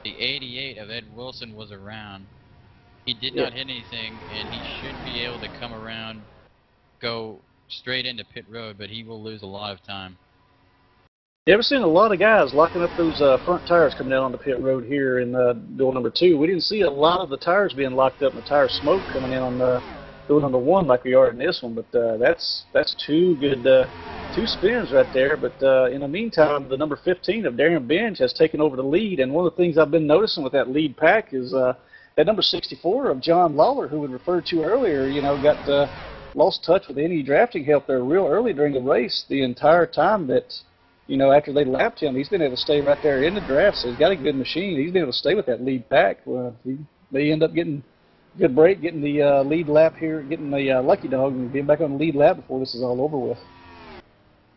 the 88 of Ed Wilson was around. He did not hit anything, and he should be able to come around, go straight into pit road, but he will lose a lot of time. You ever seen a lot of guys locking up those front tires coming down on the pit road here in duel number 2? We didn't see a lot of the tires being locked up and the tire smoke coming in on duel number 1 like we are in this one, but that's two good two spins right there. But in the meantime, the number 15 of Darren Benj has taken over the lead, and one of the things I've been noticing with that lead pack is that number 64 of John Lawler, who we referred to earlier, you know, got lost touch with any drafting help there real early during the race. The entire time that, you know, after they lapped him, he's been able to stay right there in the draft, so he's got a good machine. He's been able to stay with that lead pack. He may end up getting a good break, getting the lead lap here, getting the lucky dog, and being back on the lead lap before this is all over with.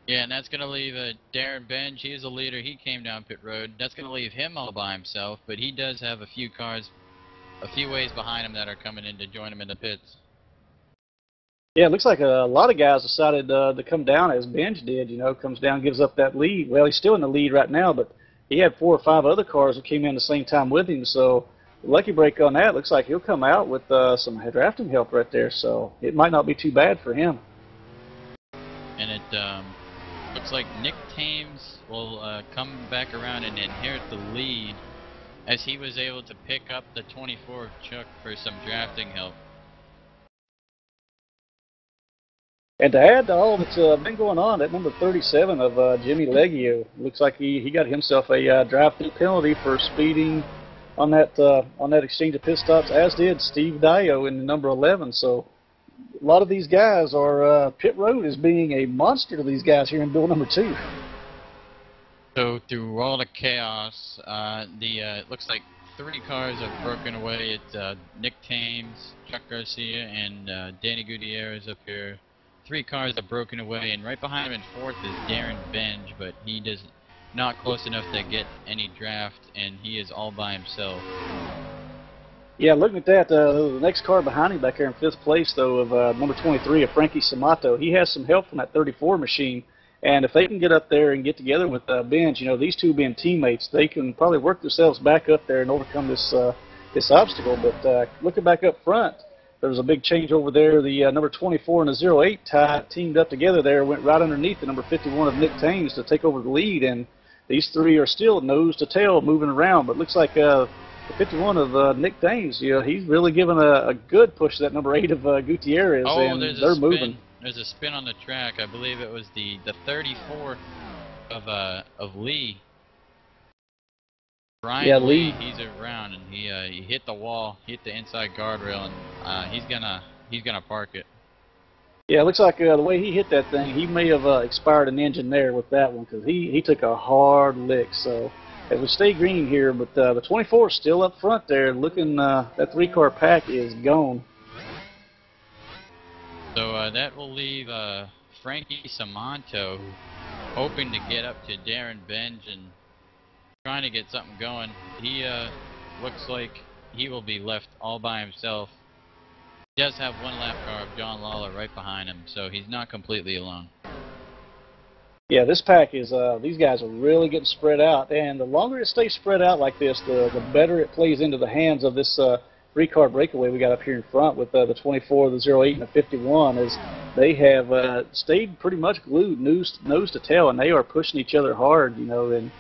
Yeah, and that's going to leave Darren Benj. He is a leader. He came down pit road. That's going to leave him all by himself, but he does have a few cars, a few ways behind him that are coming in to join him in the pits. Yeah, it looks like a lot of guys decided to come down as Benj did. You know, comes down, gives up that lead. Well, he's still in the lead right now, but he had 4 or 5 other cars that came in the same time with him. So the lucky break on that looks like he'll come out with some drafting help right there. So it might not be too bad for him. And it looks like Nick Thames will come back around and inherit the lead, as he was able to pick up the 24 of Chuck for some drafting help. And to add to all that's been going on, that number 37 of Jimmy Leggio, looks like he got himself a drive-through penalty for speeding on that exchange of pit stops, as did Steve Dio in number 11. So a lot of these guys are, pit road is being a monster to these guys here in duel number 2. So through all the chaos, it looks like 3 cars have broken away. It's Nick Thames, Chuck Garcia, and Danny Gutierrez up here. 3 cars have broken away, and right behind him in 4th is Darren Benj, but he does not close enough to get any draft, and he is all by himself. Yeah, looking at that, the next car behind him back there in 5th place, though, of number 23 of Frankie Samato, he has some help from that 34 machine, and if they can get up there and get together with Benj, you know, these two being teammates, they can probably work themselves back up there and overcome this this obstacle. But looking back up front, there was a big change over there. The number 24 and the 08 teamed up together there, went right underneath the number 51 of Nick Thames to take over the lead, and these 3 are still nose to tail moving around. But looks like the 51 of Nick Thames, you know, he's really given a good push to that number 8 of Gutierrez, and they're moving. There's a spin on the track. I believe it was the 34 of Lee. Brian Lee, he's around, and he hit the wall, hit the inside guardrail, and he's gonna park it. Yeah, it looks like the way he hit that thing, he may have expired an engine there with that one, because he took a hard lick. So it would stay green here, but the 24 is still up front there, looking. That 3-car pack is gone. So that will leave Frankie Samanto hoping to get up to Darren Benj and trying to get something going. He looks like he will be left all by himself. He does have 1 lap car of John Lawler right behind him, so he's not completely alone. Yeah, this pack is, these guys are really getting spread out, and the longer it stays spread out like this, the better it plays into the hands of this 3-car breakaway we got up here in front with the 24, the 08, and the 51, as they have stayed pretty much glued nose to tail, and they are pushing each other hard, you know, and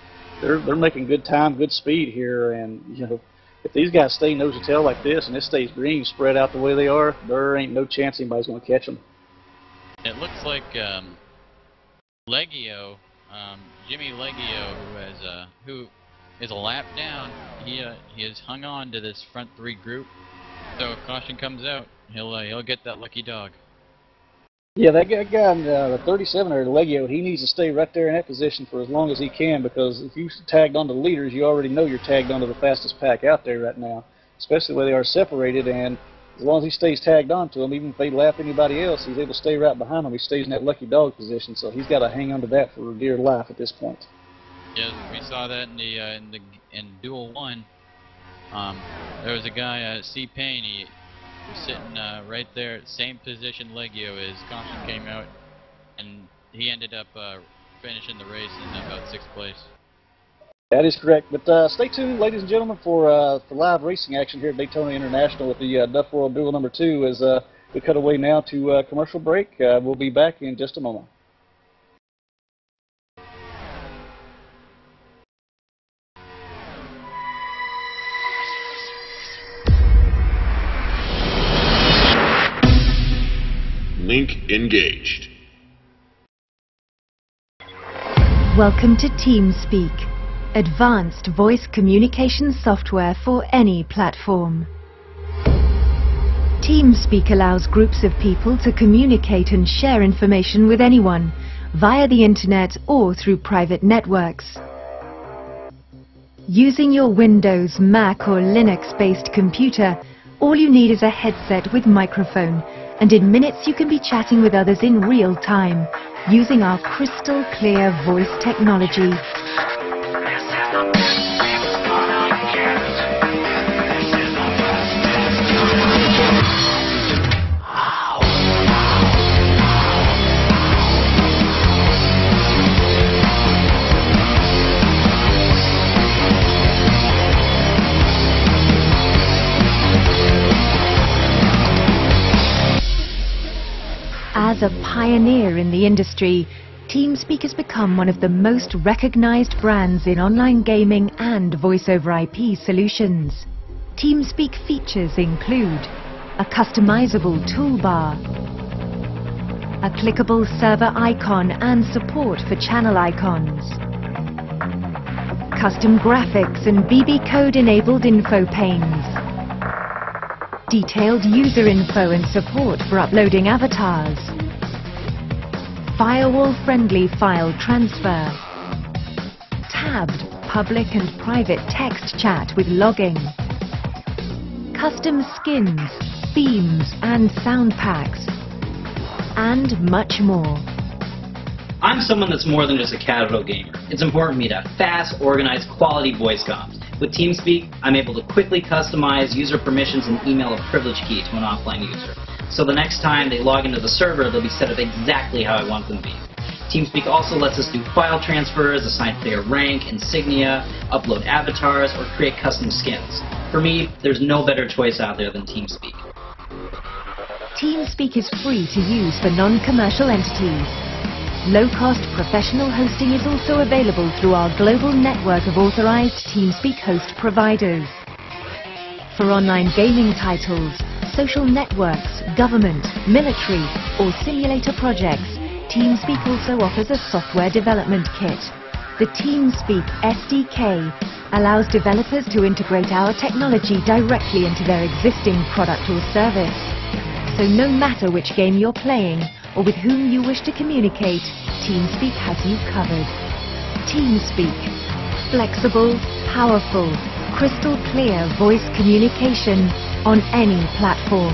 they're making good time, good speed here, and you know, if these guys stay nose to tail like this and it stays green, spread out the way they are, there ain't no chance anybody's going to catch them. It looks like Leggio, Jimmy Leggio, who is a lap down, he has hung on to this front 3 group. So if caution comes out, he'll get that lucky dog. Yeah, that guy in the 37 or Leggio, he needs to stay right there in that position for as long as he can, because if you tagged onto the leaders, you already know you're tagged onto the fastest pack out there right now, especially where they are separated. And as long as he stays tagged onto them, even if they lap anybody else, he's able to stay right behind them. He stays in that lucky dog position, so he's got to hang on to that for dear life at this point. Yeah, we saw that in Duel 1. There was a guy, C. Payne, he was sitting right there, same position Leggio is. Caution came out, and he ended up finishing the race in about 6th place. That is correct. But stay tuned, ladies and gentlemen, for live racing action here at Daytona International with the NuffWORLD Duel number 2 as we cut away now to commercial break. We'll be back in just a moment. Link engaged. Welcome to TeamSpeak, advanced voice communication software for any platform. TeamSpeak allows groups of people to communicate and share information with anyone via the internet or through private networks. Using your Windows, Mac or Linux-based computer, all you need is a headset with microphone, and in minutes you can be chatting with others in real time using our crystal clear voice technology. As a pioneer in the industry, TeamSpeak has become one of the most recognized brands in online gaming and voice-over IP solutions. TeamSpeak features include a customizable toolbar, a clickable server icon and support for channel icons, custom graphics and BB code-enabled info panes, detailed user info and support for uploading avatars, firewall-friendly file transfer, tabbed public and private text chat with logging, custom skins, themes and sound packs, and much more. I'm someone that's more than just a casual gamer. It's important to me to have fast, organized, quality voice comms. With TeamSpeak, I'm able to quickly customize user permissions and email a privilege key to an offline user. So the next time they log into the server, they'll be set up exactly how I want them to be. TeamSpeak also lets us do file transfers, assign player rank, insignia, upload avatars, or create custom skins. For me, there's no better choice out there than TeamSpeak. TeamSpeak is free to use for non-commercial entities. Low-cost professional hosting is also available through our global network of authorized TeamSpeak host providers. For online gaming titles, social networks, government, military, or simulator projects, TeamSpeak also offers a software development kit. The TeamSpeak SDK allows developers to integrate our technology directly into their existing product or service. So no matter which game you're playing or with whom you wish to communicate, TeamSpeak has you covered. TeamSpeak. Flexible, powerful, crystal clear voice communication on any platform.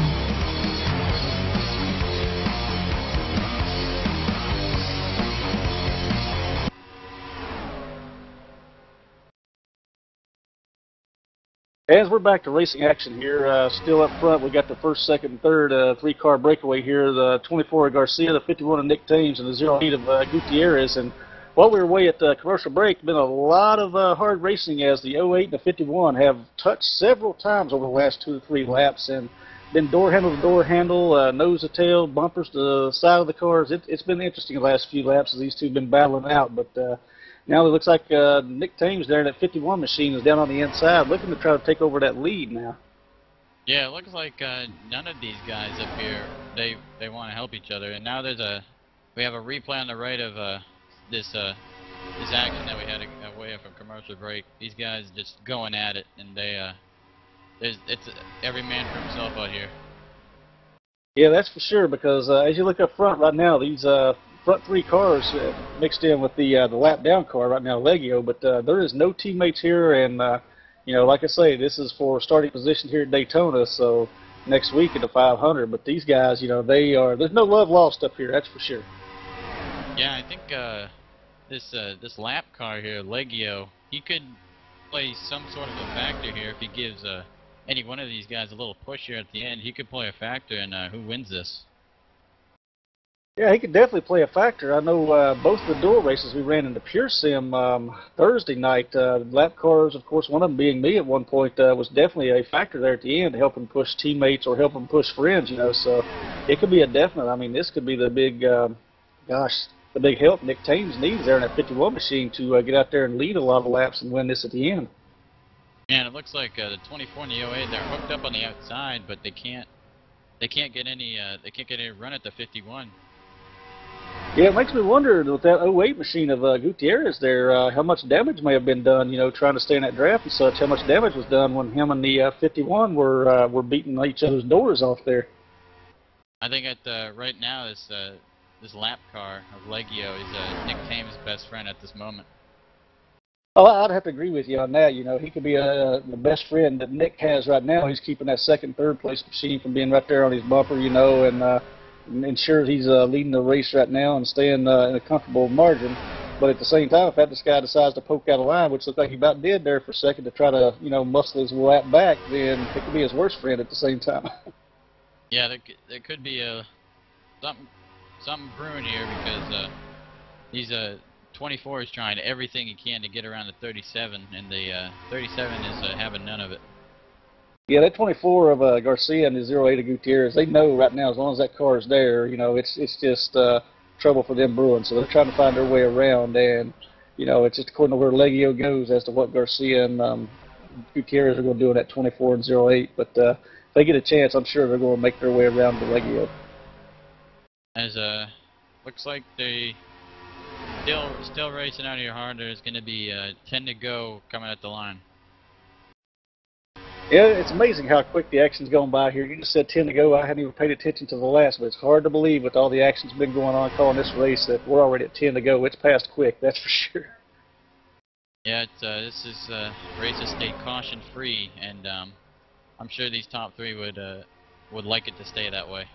As we're back to racing action here, still up front, we got the first, second, and third three-car breakaway here. The 24 of Garcia, the 51 of Nick Thames, and the 08 of Gutierrez. And while we were away at commercial break, been a lot of hard racing as the 08 and the 51 have touched several times over the last 2 to 3 laps and been door handle to door handle, nose to tail, bumpers to the side of the cars. It's been interesting the last few laps as these two have been battling out, but now it looks like Nick Thames there in that 51 machine is down on the inside looking to try to take over that lead now. Yeah, it looks like none of these guys up here, they want to help each other. And now we have a replay on the right of this action that we had away from commercial break. These guys just going at it, and it's every man for himself out here. Yeah, that's for sure, because as you look up front right now, these front three cars mixed in with the lap down car right now, Legio, but there is no teammates here, and you know, like I say, this is for starting position here at Daytona, so next week at the 500. But these guys, you know, there's no love lost up here, that's for sure. Yeah, I think this lap car here, Legio, he could play some sort of a factor here if he gives any one of these guys a little push here at the end. He could play a factor in who wins this. Yeah, he could definitely play a factor. I know both the dual races we ran into Pure Sim Thursday night. Lap cars, of course, one of them being me at one point, was definitely a factor there at the end to help him push teammates or help him push friends, you know. So it could be a definite. I mean, this could be the big, the big help Nick Thames needs there in that 51 machine to get out there and lead a lot of laps and win this at the end. Man, it looks like the 24 and the 08, they're hooked up on the outside, but they can't get any run at the 51. Yeah, it makes me wonder with that 08 machine of Gutierrez there, how much damage may have been done, you know, trying to stay in that draft and such. How much damage was done when him and the 51 were beating each other's doors off there. I think at right now this lap car of Leggio is Nick Thames' best friend at this moment. Oh, I'd have to agree with you on that. You know, he could be the best friend that Nick has right now. He's keeping that second, third place machine from being right there on his bumper, you know, and ensure he's leading the race right now and staying in a comfortable margin. But at the same time, if this guy decides to poke out a line, which looked like he about did there for a second to try to, you know, muscle his lap back, then it could be his worst friend at the same time. Yeah, there could be something brewing here because he's 24 is trying everything he can to get around the 37, and the 37 is having none of it. Yeah, that 24 of Garcia and the 08 of Gutierrez, they know right now as long as that car is there, you know, it's just trouble for them brewing. So they're trying to find their way around, and you know, it's just according to where Leggio goes as to what Garcia and Gutierrez are going to do in that 24 and 08. But if they get a chance, I'm sure they're going to make their way around to Leggio. As looks like they still racing out here hard. There's going to be 10 to go coming at the line. Yeah, it's amazing how quick the action's going by here. You just said 10 to go. I hadn't even paid attention to the last, but it's hard to believe with all the action's been going on calling this race that we're already at 10 to go. It's passed quick, that's for sure. Yeah, this is race has stayed caution free, and I'm sure these top three would like it to stay that way.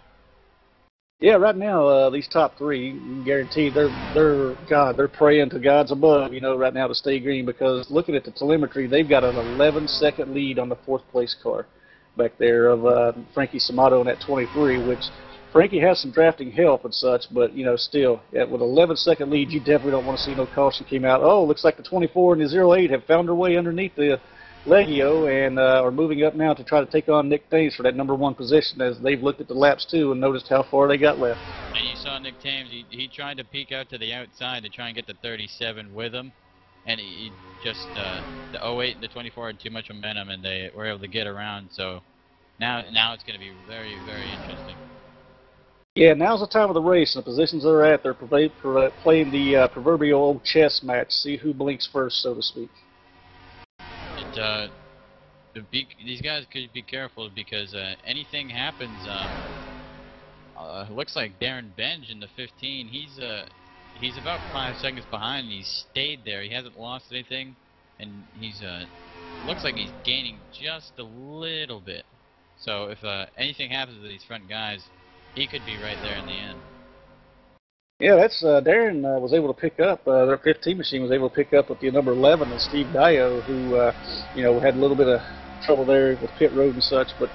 Yeah, right now these top three, you can guarantee they're praying to gods above, you know, right now to stay green, because looking at the telemetry, they've got an 11-second lead on the fourth place car back there of Frankie Samato in that 23, which Frankie has some drafting help and such, but you know, still with 11-second lead, you definitely don't want to see no caution came out. Oh, looks like the 24 and the 08 have found their way underneath the Leggio and are moving up now to try to take on Nick Thames for that #1 position, as they've looked at the laps too and noticed how far they got left. And you saw Nick Thames, he tried to peek out to the outside to try and get the 37 with him, and he just the 08 and the 24 had too much momentum, and they were able to get around. So now it's going to be very, very interesting. Yeah, now's the time of the race, and the positions they're at, they're playing the proverbial old chess match, see who blinks first, so to speak. These guys could be careful because anything happens. Looks like Darren Benge in the 15. He's about 5 seconds behind. And he's stayed there. He hasn't lost anything, and he's looks like he's gaining just a little bit. So if anything happens to these front guys, he could be right there in the end. Yeah, that's Darren was able to pick up, their 15 machine was able to pick up with the number 11 and Steve Dio, who, you know, had a little bit of trouble there with pit road and such, but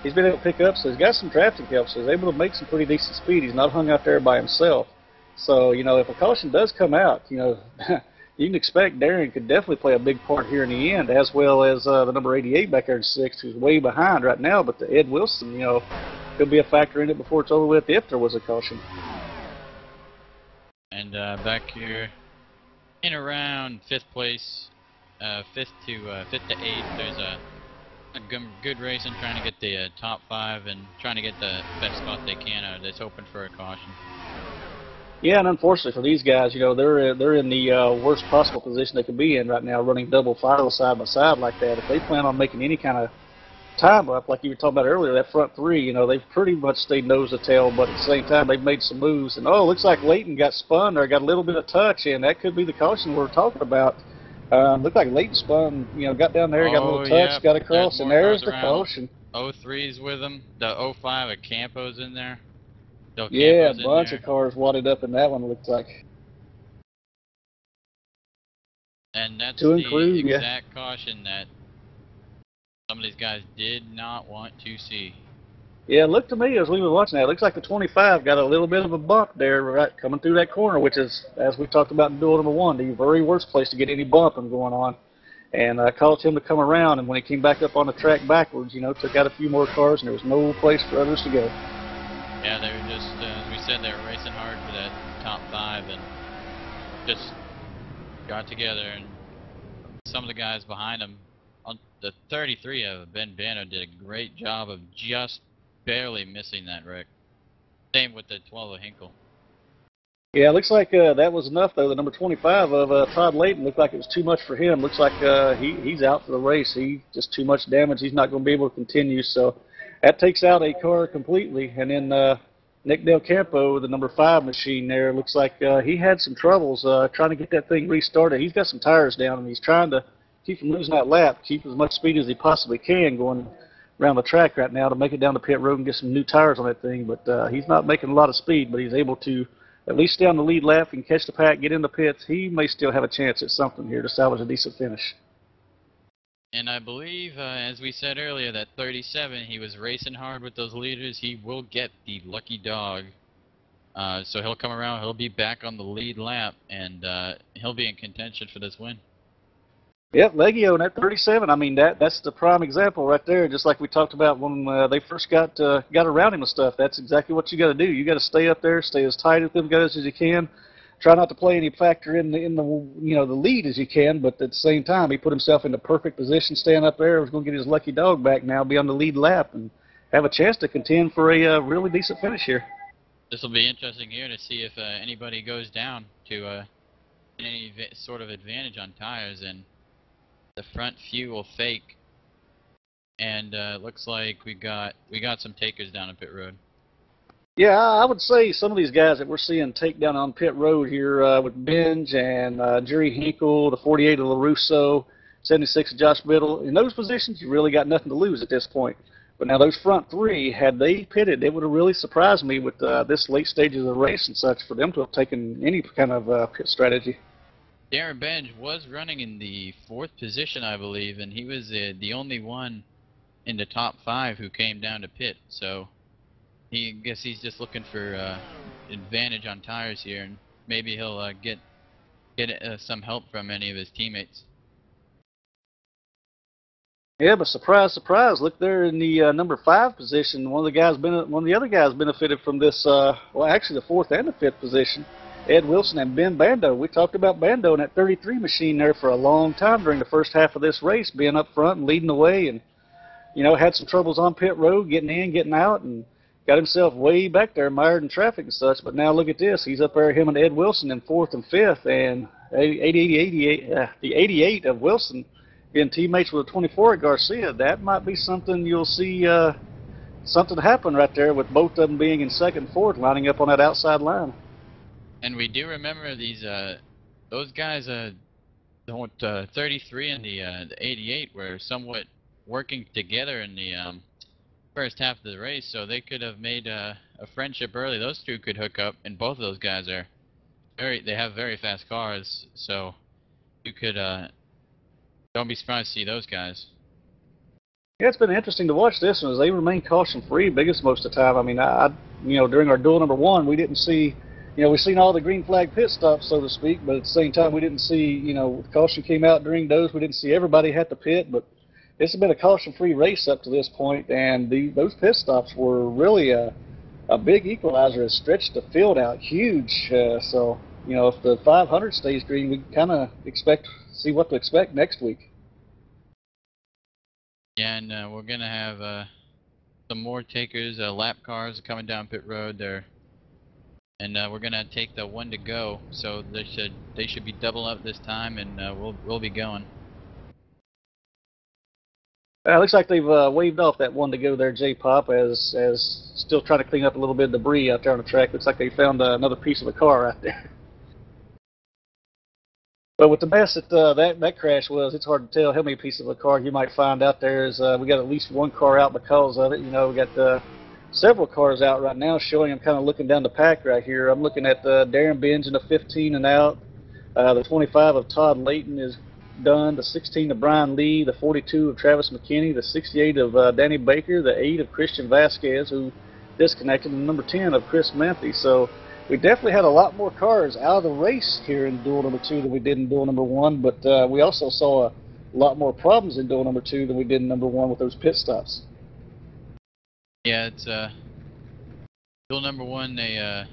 he's been able to pick up, so he's got some drafting help, so he's able to make some pretty decent speed. He's not hung out there by himself. So, you know, if a caution does come out, you know, you can expect Darren could definitely play a big part here in the end, as well as the number 88 back there in 6th, who's way behind right now, but the Ed Wilson, you know, could be a factor in it before it's over with if there was a caution. And back here, in around 5th place, 5th to 8th, there's a good racing, trying to get the top 5 and trying to get the best spot they can out of this, hoping for a caution. Yeah, and unfortunately for these guys, you know, they're in the worst possible position they could be in right now, running double file side by side like that. If they plan on making any kind of time up, like you were talking about earlier, that front three, you know, they've pretty much stayed nose to tail, but at the same time, they've made some moves. And, oh, looks like Leighton got spun or got a little bit of touch, and that could be the caution we're talking about. Looked like Leighton spun, you know, got down there, got a little touch, got across, and there's the caution. 03's with him. The 05 at Campo's in there. Yeah, a bunch of cars wadded up in that one, it looks like. And that's the exact caution that some of these guys did not want to see. Yeah, it looked to me as we were watching that, it looks like the 25 got a little bit of a bump there right coming through that corner, which is, as we talked about in duel number 1, the very worst place to get any bumping going on. And caused him to come around, and when he came back up on the track backwards, you know, took out a few more cars, and there was no place for others to go. Yeah, they were just, as we said, they were racing hard for that top 5, and just got together, and some of the guys behind him, on the 33 of Ben Banner did a great job of just barely missing that wreck. Same with the 12 of Hinkle. Yeah, it looks like that was enough, though. The number 25 of Todd Layton looked like it was too much for him. Looks like he's out for the race. He just too much damage. He's not going to be able to continue. So that takes out a car completely. And then Nick Del Campo, the number 5 machine there, looks like he had some troubles trying to get that thing restarted. He's got some tires down, and he's trying to keep from losing that lap, keep as much speed as he possibly can going around the track right now to make it down the pit road and get some new tires on that thing. But he's not making a lot of speed, but he's able to at least stay on the lead lap and catch the pack, get in the pits. He may still have a chance at something here to salvage a decent finish. And I believe, as we said earlier, that 37, he was racing hard with those leaders. He will get the lucky dog. So he'll come around, he'll be back on the lead lap, and he'll be in contention for this win. Yep, Leggio in that 37. I mean, that's the prime example right there. Just like we talked about when they first got around him and stuff. That's exactly what you got to do. You got to stay up there, stay as tight with them guys as you can. Try not to play any factor in the the lead as you can. But at the same time, he put himself in the perfect position, staying up there. He's going to get his lucky dog back now, be on the lead lap, and have a chance to contend for a really decent finish here. This will be interesting here to see if anybody goes down to any sort of advantage on tires, and the front few will fake, and looks like we got some takers down on pit road. Yeah, I would say some of these guys that we're seeing take down on pit road here with Benj and Jerry Hinkle, the 48 of LaRusso, 76 of Josh Biddle, in those positions you really got nothing to lose at this point. But now those front 3, had they pitted, it would have really surprised me with this late stages of the race and such for them to have taken any kind of pit strategy. Darren Benj was running in the 4th position, I believe, and he was the only one in the top 5 who came down to pit. So I guess he's just looking for advantage on tires here, and maybe he'll get some help from any of his teammates. Yeah, but surprise, surprise! Look there in the number 5 position. One of the other guys benefited from this. Well, actually, the 4th and the 5th position. Ed Wilson and Ben Bando. We talked about Bando in that 33 machine there for a long time during the first half of this race, being up front and leading the way, and had some troubles on pit road, getting in, getting out, and got himself way back there, mired in traffic and such. But now look at this. He's up there, him and Ed Wilson in 4th and 5th, and the 88 of Wilson being teammates with the 24 of Garcia. That might be something you'll see something happen right there with both of them being in 2nd and 4th, lining up on that outside line. And we do remember these those guys, the 33 and the 88 were somewhat working together in the first half of the race, so they could have made a friendship early. Those two could hook up, and both of those guys they have very fast cars, so you could don't be surprised to see those guys. Yeah, it's been interesting to watch this one as they remain caution-free biggest most of the time. I mean, during our duel number 1, we didn't see. We've seen all the green flag pit stops, so to speak, but at the same time, we didn't see, caution came out during those. We didn't see everybody had to pit, but this has been a caution-free race up to this point, and those pit stops were really a big equalizer. It stretched the field out huge. So, if the 500 stays green, we kind of see what to expect next week. Yeah, and we're going to have some more takers, lap cars coming down pit road there. And we're gonna take the 1 to go, so they should be double up this time, and we'll be going. Looks like they've waved off that 1 to go there, J-Pop, as still trying to clean up a little bit of debris out there on the track. Looks like they found another piece of a car out there. But with the mess that crash was, it's hard to tell how many pieces of a car you might find out there. We got at least 1 car out because of it. We got several cars out right now showing. I'm kind of looking down the pack right here. I'm looking at Darren Benj in the 15 and out. The 25 of Todd Layton is Dunn, the 16 of Brian Lee, the 42 of Travis McKinney, the 68 of Danny Baker, the 8 of Christian Vasquez, who disconnected, and number 10 of Chris Menthe. So we definitely had a lot more cars out of the race here in duel number 2 than we did in duel number 1, but we also saw a lot more problems in duel number 2 than we did in number 1 with those pit stops. Yeah, it's duel number 1. They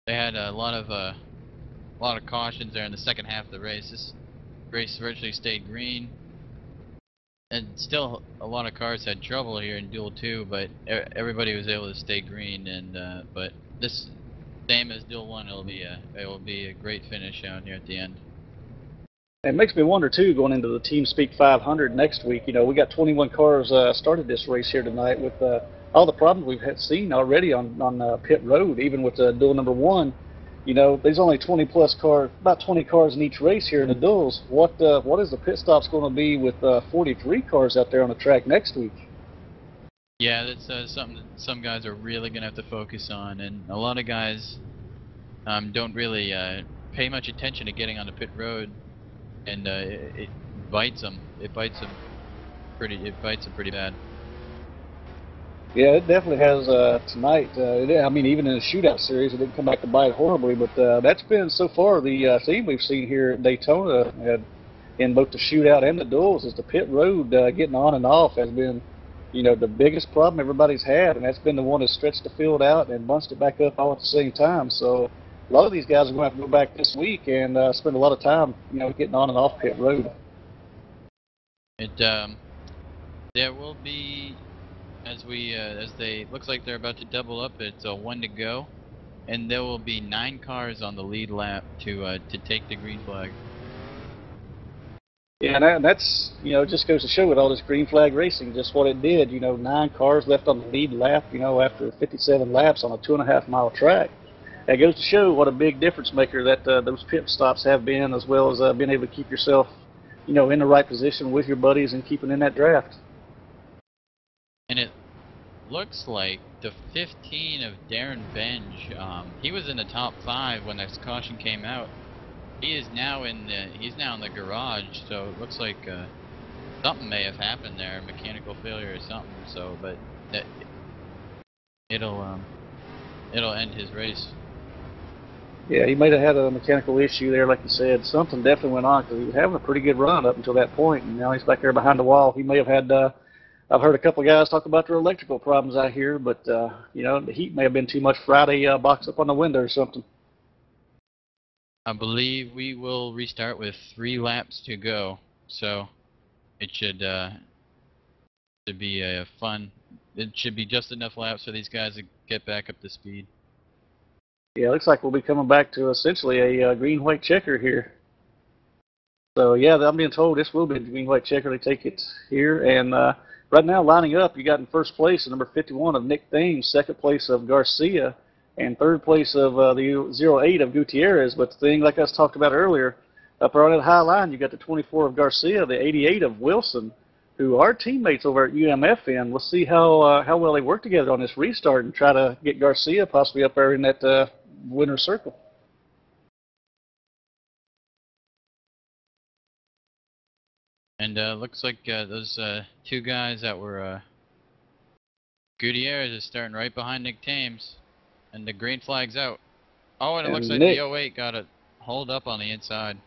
had a lot of cautions there in the second half of the race. This race virtually stayed green, and still a lot of cars had trouble here in duel 2, but everybody was able to stay green. And but this, same as duel 1, it will be a great finish out here at the end. It makes me wonder too, going into the TeamSpeak 500 next week. You know, we got 21 cars started this race here tonight with all the problems we've seen already on pit road. Even with duel number 1, you know, there's only 20 plus cars, about 20 cars in each race here in the duels. What is the pit stops going to be with 43 cars out there on the track next week? Yeah, that's something that some guys are really going to have to focus on, and a lot of guys don't really pay much attention to getting on the pit road, and it bites them. It bites them pretty bad. Yeah, it definitely has tonight. I mean, even in the shootout series, it didn't come back to bite horribly, but that's been so far the theme we've seen here at Daytona in both the shootout and the duels is the pit road getting on and off has been, you know, the biggest problem everybody's had, and that's been the one that stretched the field out and bunched it back up all at the same time. So a lot of these guys are going to have to go back this week and spend a lot of time, you know, getting on and off pit road. There will be, as they looks like they're about to double up. It's 1 to go, and there will be 9 cars on the lead lap to take the green flag. Yeah, and that's, you know, just goes to show with all this green flag racing, just what it did. You know, 9 cars left on the lead lap, you know, after 57 laps on a 2.5 mile track. That goes to show what a big difference maker that those pit stops have been, as well as being able to keep yourself, you know, in the right position with your buddies and keeping in that draft. And it looks like the 15 of Darren Benge, he was in the top 5 when this caution came out. He's now in the garage, so it looks like something may have happened there, mechanical failure or something. So, but it'll end his race. Yeah, he might have had a mechanical issue there, like you said. Something definitely went on because he was having a pretty good run up until that point, and now he's back there behind the wall. He may have had. I've heard a couple of guys talk about their electrical problems out here, but you know, the heat may have been too much Friday. Box up on the window or something. I believe we will restart with 3 laps to go, so it should be a fun. It should be just enough laps for these guys to get back up to speed. Yeah, it looks like we'll be coming back to essentially a green-white checker here. So yeah, I'm being told this will be a green-white checker. They take it here, and right now lining up, you got in first place number 51 of Nick Thames, second place of Garcia, and third place of the 08 of Gutierrez. But the thing, like I was talked about earlier, up around that high line, you got the 24 of Garcia, the 88 of Wilson, who are teammates over at UMF in. We'll see how well they work together on this restart and try to get Garcia possibly up there in that winner's circle. And looks like those 2 guys that were Gutierrez is starting right behind Nick Thames, and the green flag's out. Oh, and it looks like the 08 got a hold up on the inside.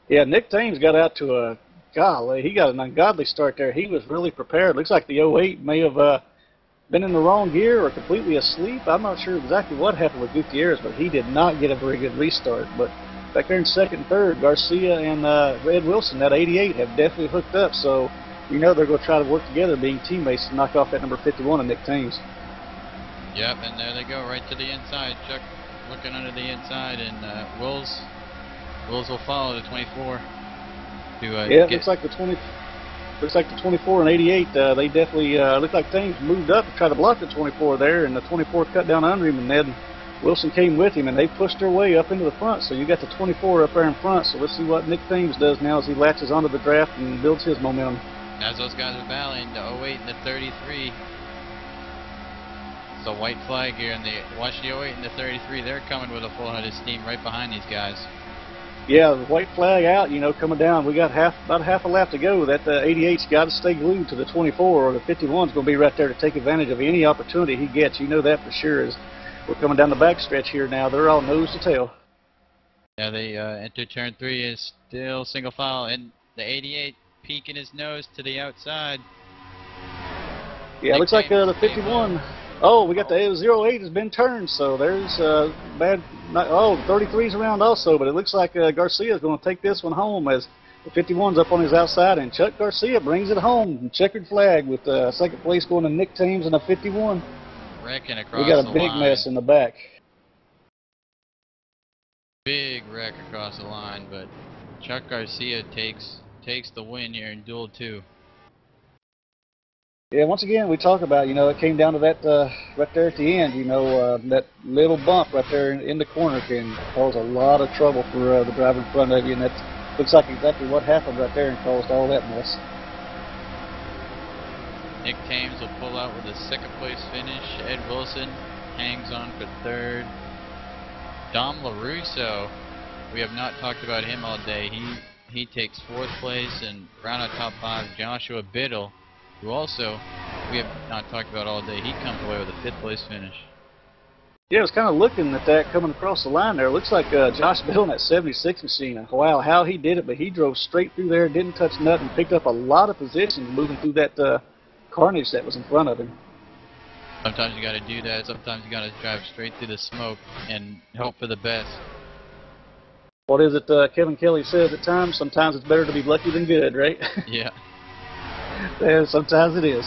Yeah, Nick Thames got out to a golly. He got an ungodly start there. He was really prepared. Looks like the 08 may have been in the wrong gear or completely asleep. I'm not sure exactly what happened with Gutierrez, but he did not get a very good restart. But back there in second and third, Garcia and Ed Wilson, that 88, have definitely hooked up. So you know they're going to try to work together, being teammates, to knock off that number 51 of Nick Thames. Yep, and there they go, right to the inside. Chuck looking under the inside, and Wills will follow the 24. Looks like the 20. Looks like the 24 and 88, they definitely look like things moved up to try to block the 24 there, and the 24 cut down under him, and then Wilson came with him, and they pushed their way up into the front. So you got the 24 up there in front. So let's see what Nick Thames does now as he latches onto the draft and builds his momentum. As those guys are battling, the 08 and the 33. It's a white flag here, and watch the 08 and the 33. They're coming with a full head of steam right behind these guys. Yeah, the white flag out, you know, coming down. We got about half a lap to go. That 88's got to stay glued to the 24, or the 51's going to be right there to take advantage of any opportunity he gets. You know that for sure. As we're coming down the back stretch here now, they're all nose to tail. Yeah, they enter turn 3 is still single file, and the 88 peeking his nose to the outside. Yeah, it looks like the 51. Oh, we got the 08 has been turned, so there's bad. 33's around also, but it looks like Garcia's going to take this one home as the 51's up on his outside, and Chuck Garcia brings it home. Checkered flag with second place going to Nick Thames and a 51. Wrecking across we got a the big line. mess in the back. Big wreck across the line, but Chuck Garcia takes the win here in Duel 2. Yeah, once again, we talk about, you know, it came down to that right there at the end, you know, that little bump right there in the corner can cause a lot of trouble for the driver in front of you, and that looks like exactly what happened right there and caused all that mess. Nick Thames will pull out with a second place finish. Ed Wilson hangs on for third. Dom LaRusso, we have not talked about him all day. He takes fourth place, and round out top 5, Joshua Biddle, who also we have not talked about all day. He comes away with a 5th place finish. Yeah, I was kind of looking at that coming across the line there. It looks like Josh Biddle in that 76 machine. And wow, how he did it, but he drove straight through there, didn't touch nothing, picked up a lot of position moving through that carnage that was in front of him. Sometimes you got to do that. Sometimes you got to drive straight through the smoke and hope for the best. What is it Kevin Kelly says at times? Sometimes it's better to be lucky than good, right? Yeah. Yeah, sometimes it is.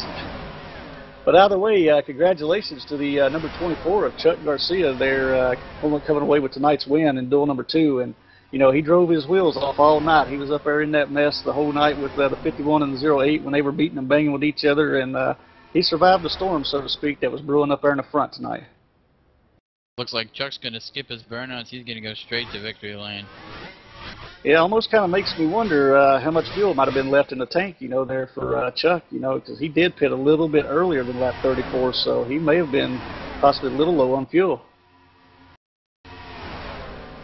But either way, congratulations to the number 24 of Chuck Garcia there, coming away with tonight's win in duel number 2. And, you know, he drove his wheels off all night. He was up there in that mess the whole night with the 51 and the 08 when they were beating and banging with each other. And he survived the storm, so to speak, that was brewing up there in the front tonight. Looks like Chuck's going to skip his burnouts. He's going to go straight to victory lane. It almost kind of makes me wonder how much fuel might have been left in the tank, you know, there for Chuck, you know, because he did pit a little bit earlier than lap 34, so he may have been possibly a little low on fuel.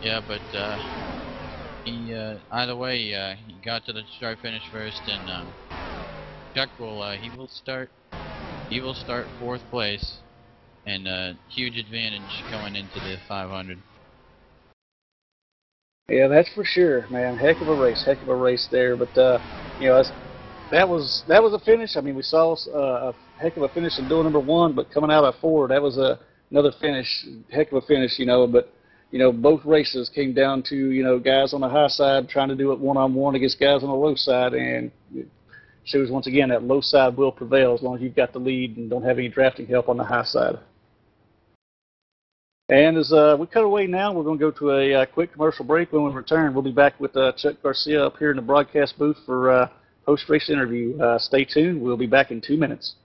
Yeah, but he either way, he got to the start finish first, and Chuck will he will start 4th place, and huge advantage going into the 500. Yeah, that's for sure, man. Heck of a race there. But you know, that was a finish. I mean, we saw a heck of a finish in duel number 1, but coming out of 4, that was another finish, heck of a finish, you know. But you know, both races came down to, you know, guys on the high side trying to do it one-on-one against guys on the low side, and it shows once again that low side will prevail as long as you've got the lead and don't have any drafting help on the high side. And as we cut away now, we're going to go to a quick commercial break. When we return, we'll be back with Chuck Garcia up here in the broadcast booth for post-race interview. Stay tuned. We'll be back in 2 minutes.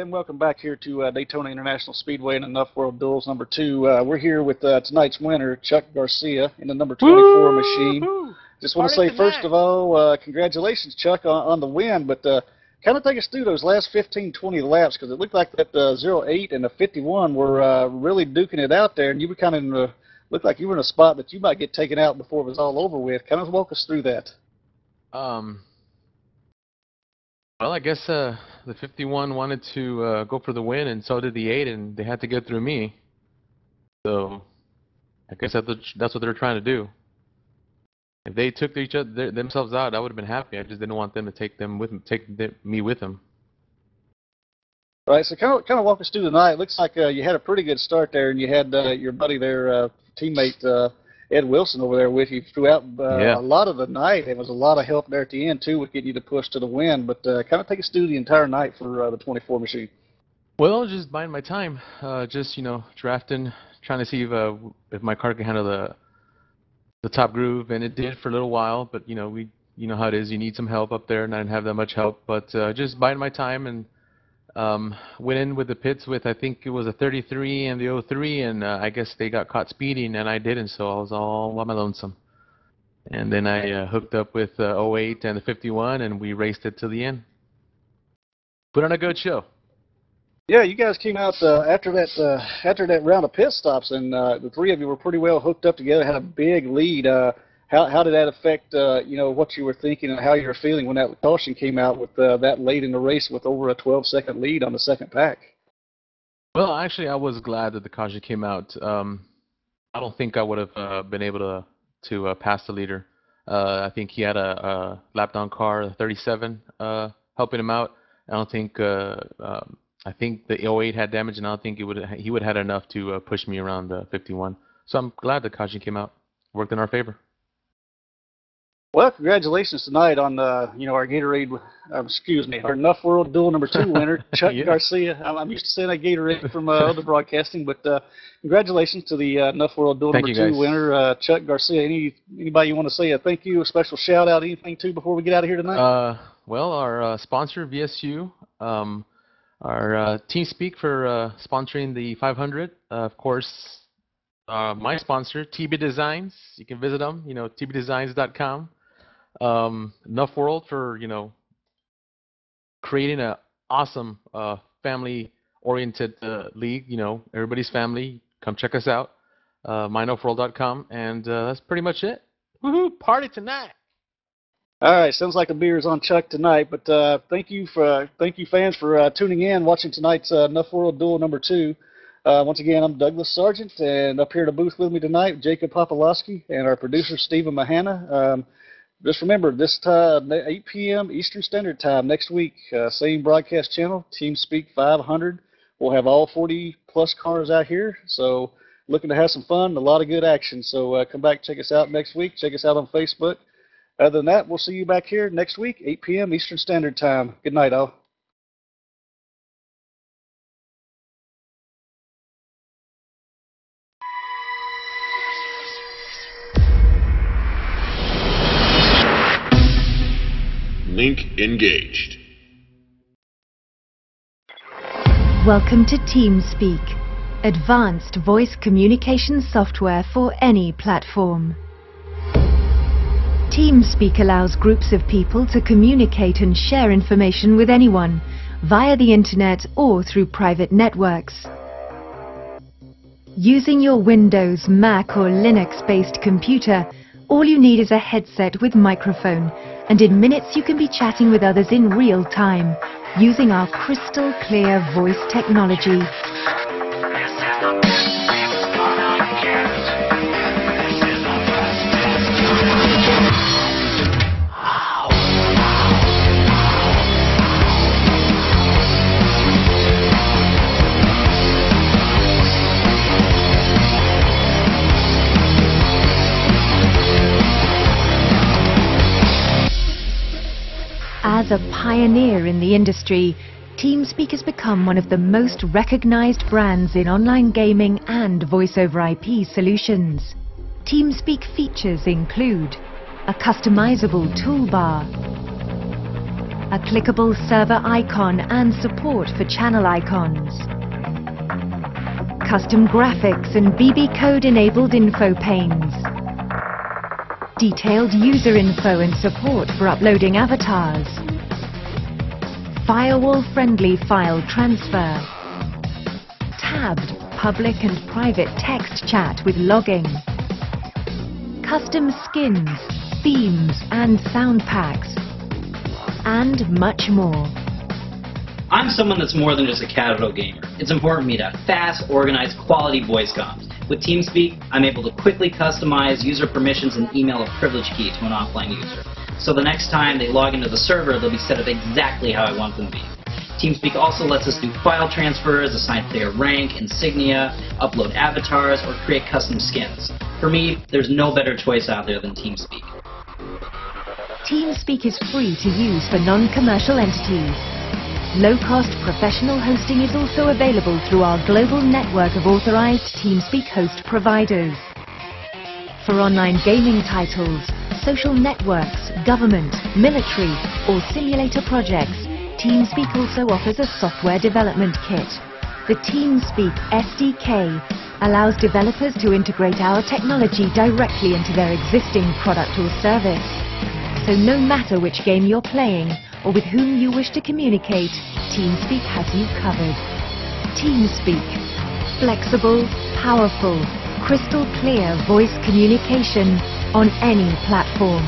and welcome back here to Daytona International Speedway and Enough World Duels number 2. We're here with tonight's winner, Chuck Garcia, in the number 24 machine. Just want to say, first of all, congratulations, Chuck, on the win, but kind of take us through those last 15, 20 laps, because it looked like that 08 and the 51 were really duking it out there, and you were kind of looked like you were in a spot that you might get taken out before it was all over with. Kind of walk us through that. Well, I guess the 51 wanted to go for the win, and so did the 8, and they had to get through me. So I guess that's what they're trying to do. If they took themselves out, I would have been happy. I just didn't want them to take me with them. All right, so kind of walk us through the night. Looks like you had a pretty good start there, and you had your buddy there, teammate Ed Wilson over there with you throughout a lot of the night. There was a lot of help there at the end, too, with getting you to push to the win. But kind of take us through the entire night for the 24 machine. Well, just biding my time. Just, drafting, trying to see if my car can handle the top groove, and it did for a little while. But, you know how it is. You need some help up there, and I didn't have that much help. But just biding my time and went in with the pits with, I think it was a 33 and the 03, and I guess they got caught speeding, and I didn't, so I was all by my lonesome. And then I hooked up with 08 and the 51, and we raced it to the end. Put on a good show. Yeah, you guys came out after that round of pit stops, and the three of you were pretty well hooked up together, had a big lead. How did that affect what you were thinking and how you were feeling when that caution came out with that late in the race with over a 12-second lead on the second pack? Well, actually, I was glad that the caution came out. I don't think I would have been able to pass the leader. I think he had a lap-down car, a 37, helping him out. I think the 08 had damage, and I don't think he would have had enough to push me around the 51. So I'm glad the caution came out. Worked in our favor. Well, congratulations tonight on our Gatorade, our Enough World Duel number 2 winner, Chuck Garcia. I'm used to saying that Gatorade from other broadcasting, but congratulations to the Enough World Duel number 2 winner, Chuck Garcia. Anybody you want to say a thank you, a special shout out, anything too before we get out of here tonight? Well, our sponsor VSU, our TeamSpeak for sponsoring the 500. Of course, my sponsor, TB Designs. You can visit them, tbdesigns.com. NuffWORLD for creating an awesome family-oriented league. Everybody's family. Come check us out. NuffWORLD.com, and that's pretty much it. Woohoo! Party tonight. All right, sounds like the beer is on Chuck tonight. But thank you fans for tuning in, watching tonight's Enough World Duel number 2. Once again, I'm Douglas Sargent, and up here in the booth with me tonight, Jacob Popolowski, and our producer, Stephen Mahana. Just remember, this time, 8 p.m. Eastern Standard Time next week, same broadcast channel, TeamSpeak 500. We'll have all 40-plus cars out here, so looking to have some fun, a lot of good action. So come back, check us out next week. Check us out on Facebook. Other than that, we'll see you back here next week, 8 p.m. Eastern Standard Time. Good night, all. Link engaged. Welcome to TeamSpeak, advanced voice communication software for any platform. TeamSpeak allows groups of people to communicate and share information with anyone via the internet or through private networks. Using your Windows, Mac or Linux-based computer, all you need is a headset with microphone, and in minutes you can be chatting with others in real time using our crystal clear voice technology. As a pioneer in the industry, TeamSpeak has become one of the most recognized brands in online gaming and voice-over IP solutions. TeamSpeak features include a customizable toolbar, a clickable server icon and support for channel icons, custom graphics and BB code enabled info panes, detailed user info and support for uploading avatars, firewall-friendly file transfer, tabbed public and private text chat with logging, custom skins, themes and sound packs, and much more. I'm someone that's more than just a casual gamer. It's important to me to have fast, organized, quality voice comms. With TeamSpeak, I'm able to quickly customize user permissions and email a privilege key to an offline user. So the next time they log into the server, they'll be set up exactly how I want them to be. TeamSpeak also lets us do file transfers, assign player rank, insignia, upload avatars, or create custom skins. For me, there's no better choice out there than TeamSpeak. TeamSpeak is free to use for non-commercial entities. Low-cost professional hosting is also available through our global network of authorized TeamSpeak host providers. For online gaming titles, social networks, government, military, or simulator projects, TeamSpeak also offers a software development kit. The TeamSpeak SDK allows developers to integrate our technology directly into their existing product or service. So no matter which game you're playing or with whom you wish to communicate, TeamSpeak has you covered. TeamSpeak. Flexible, powerful, crystal clear voice communication on any platform.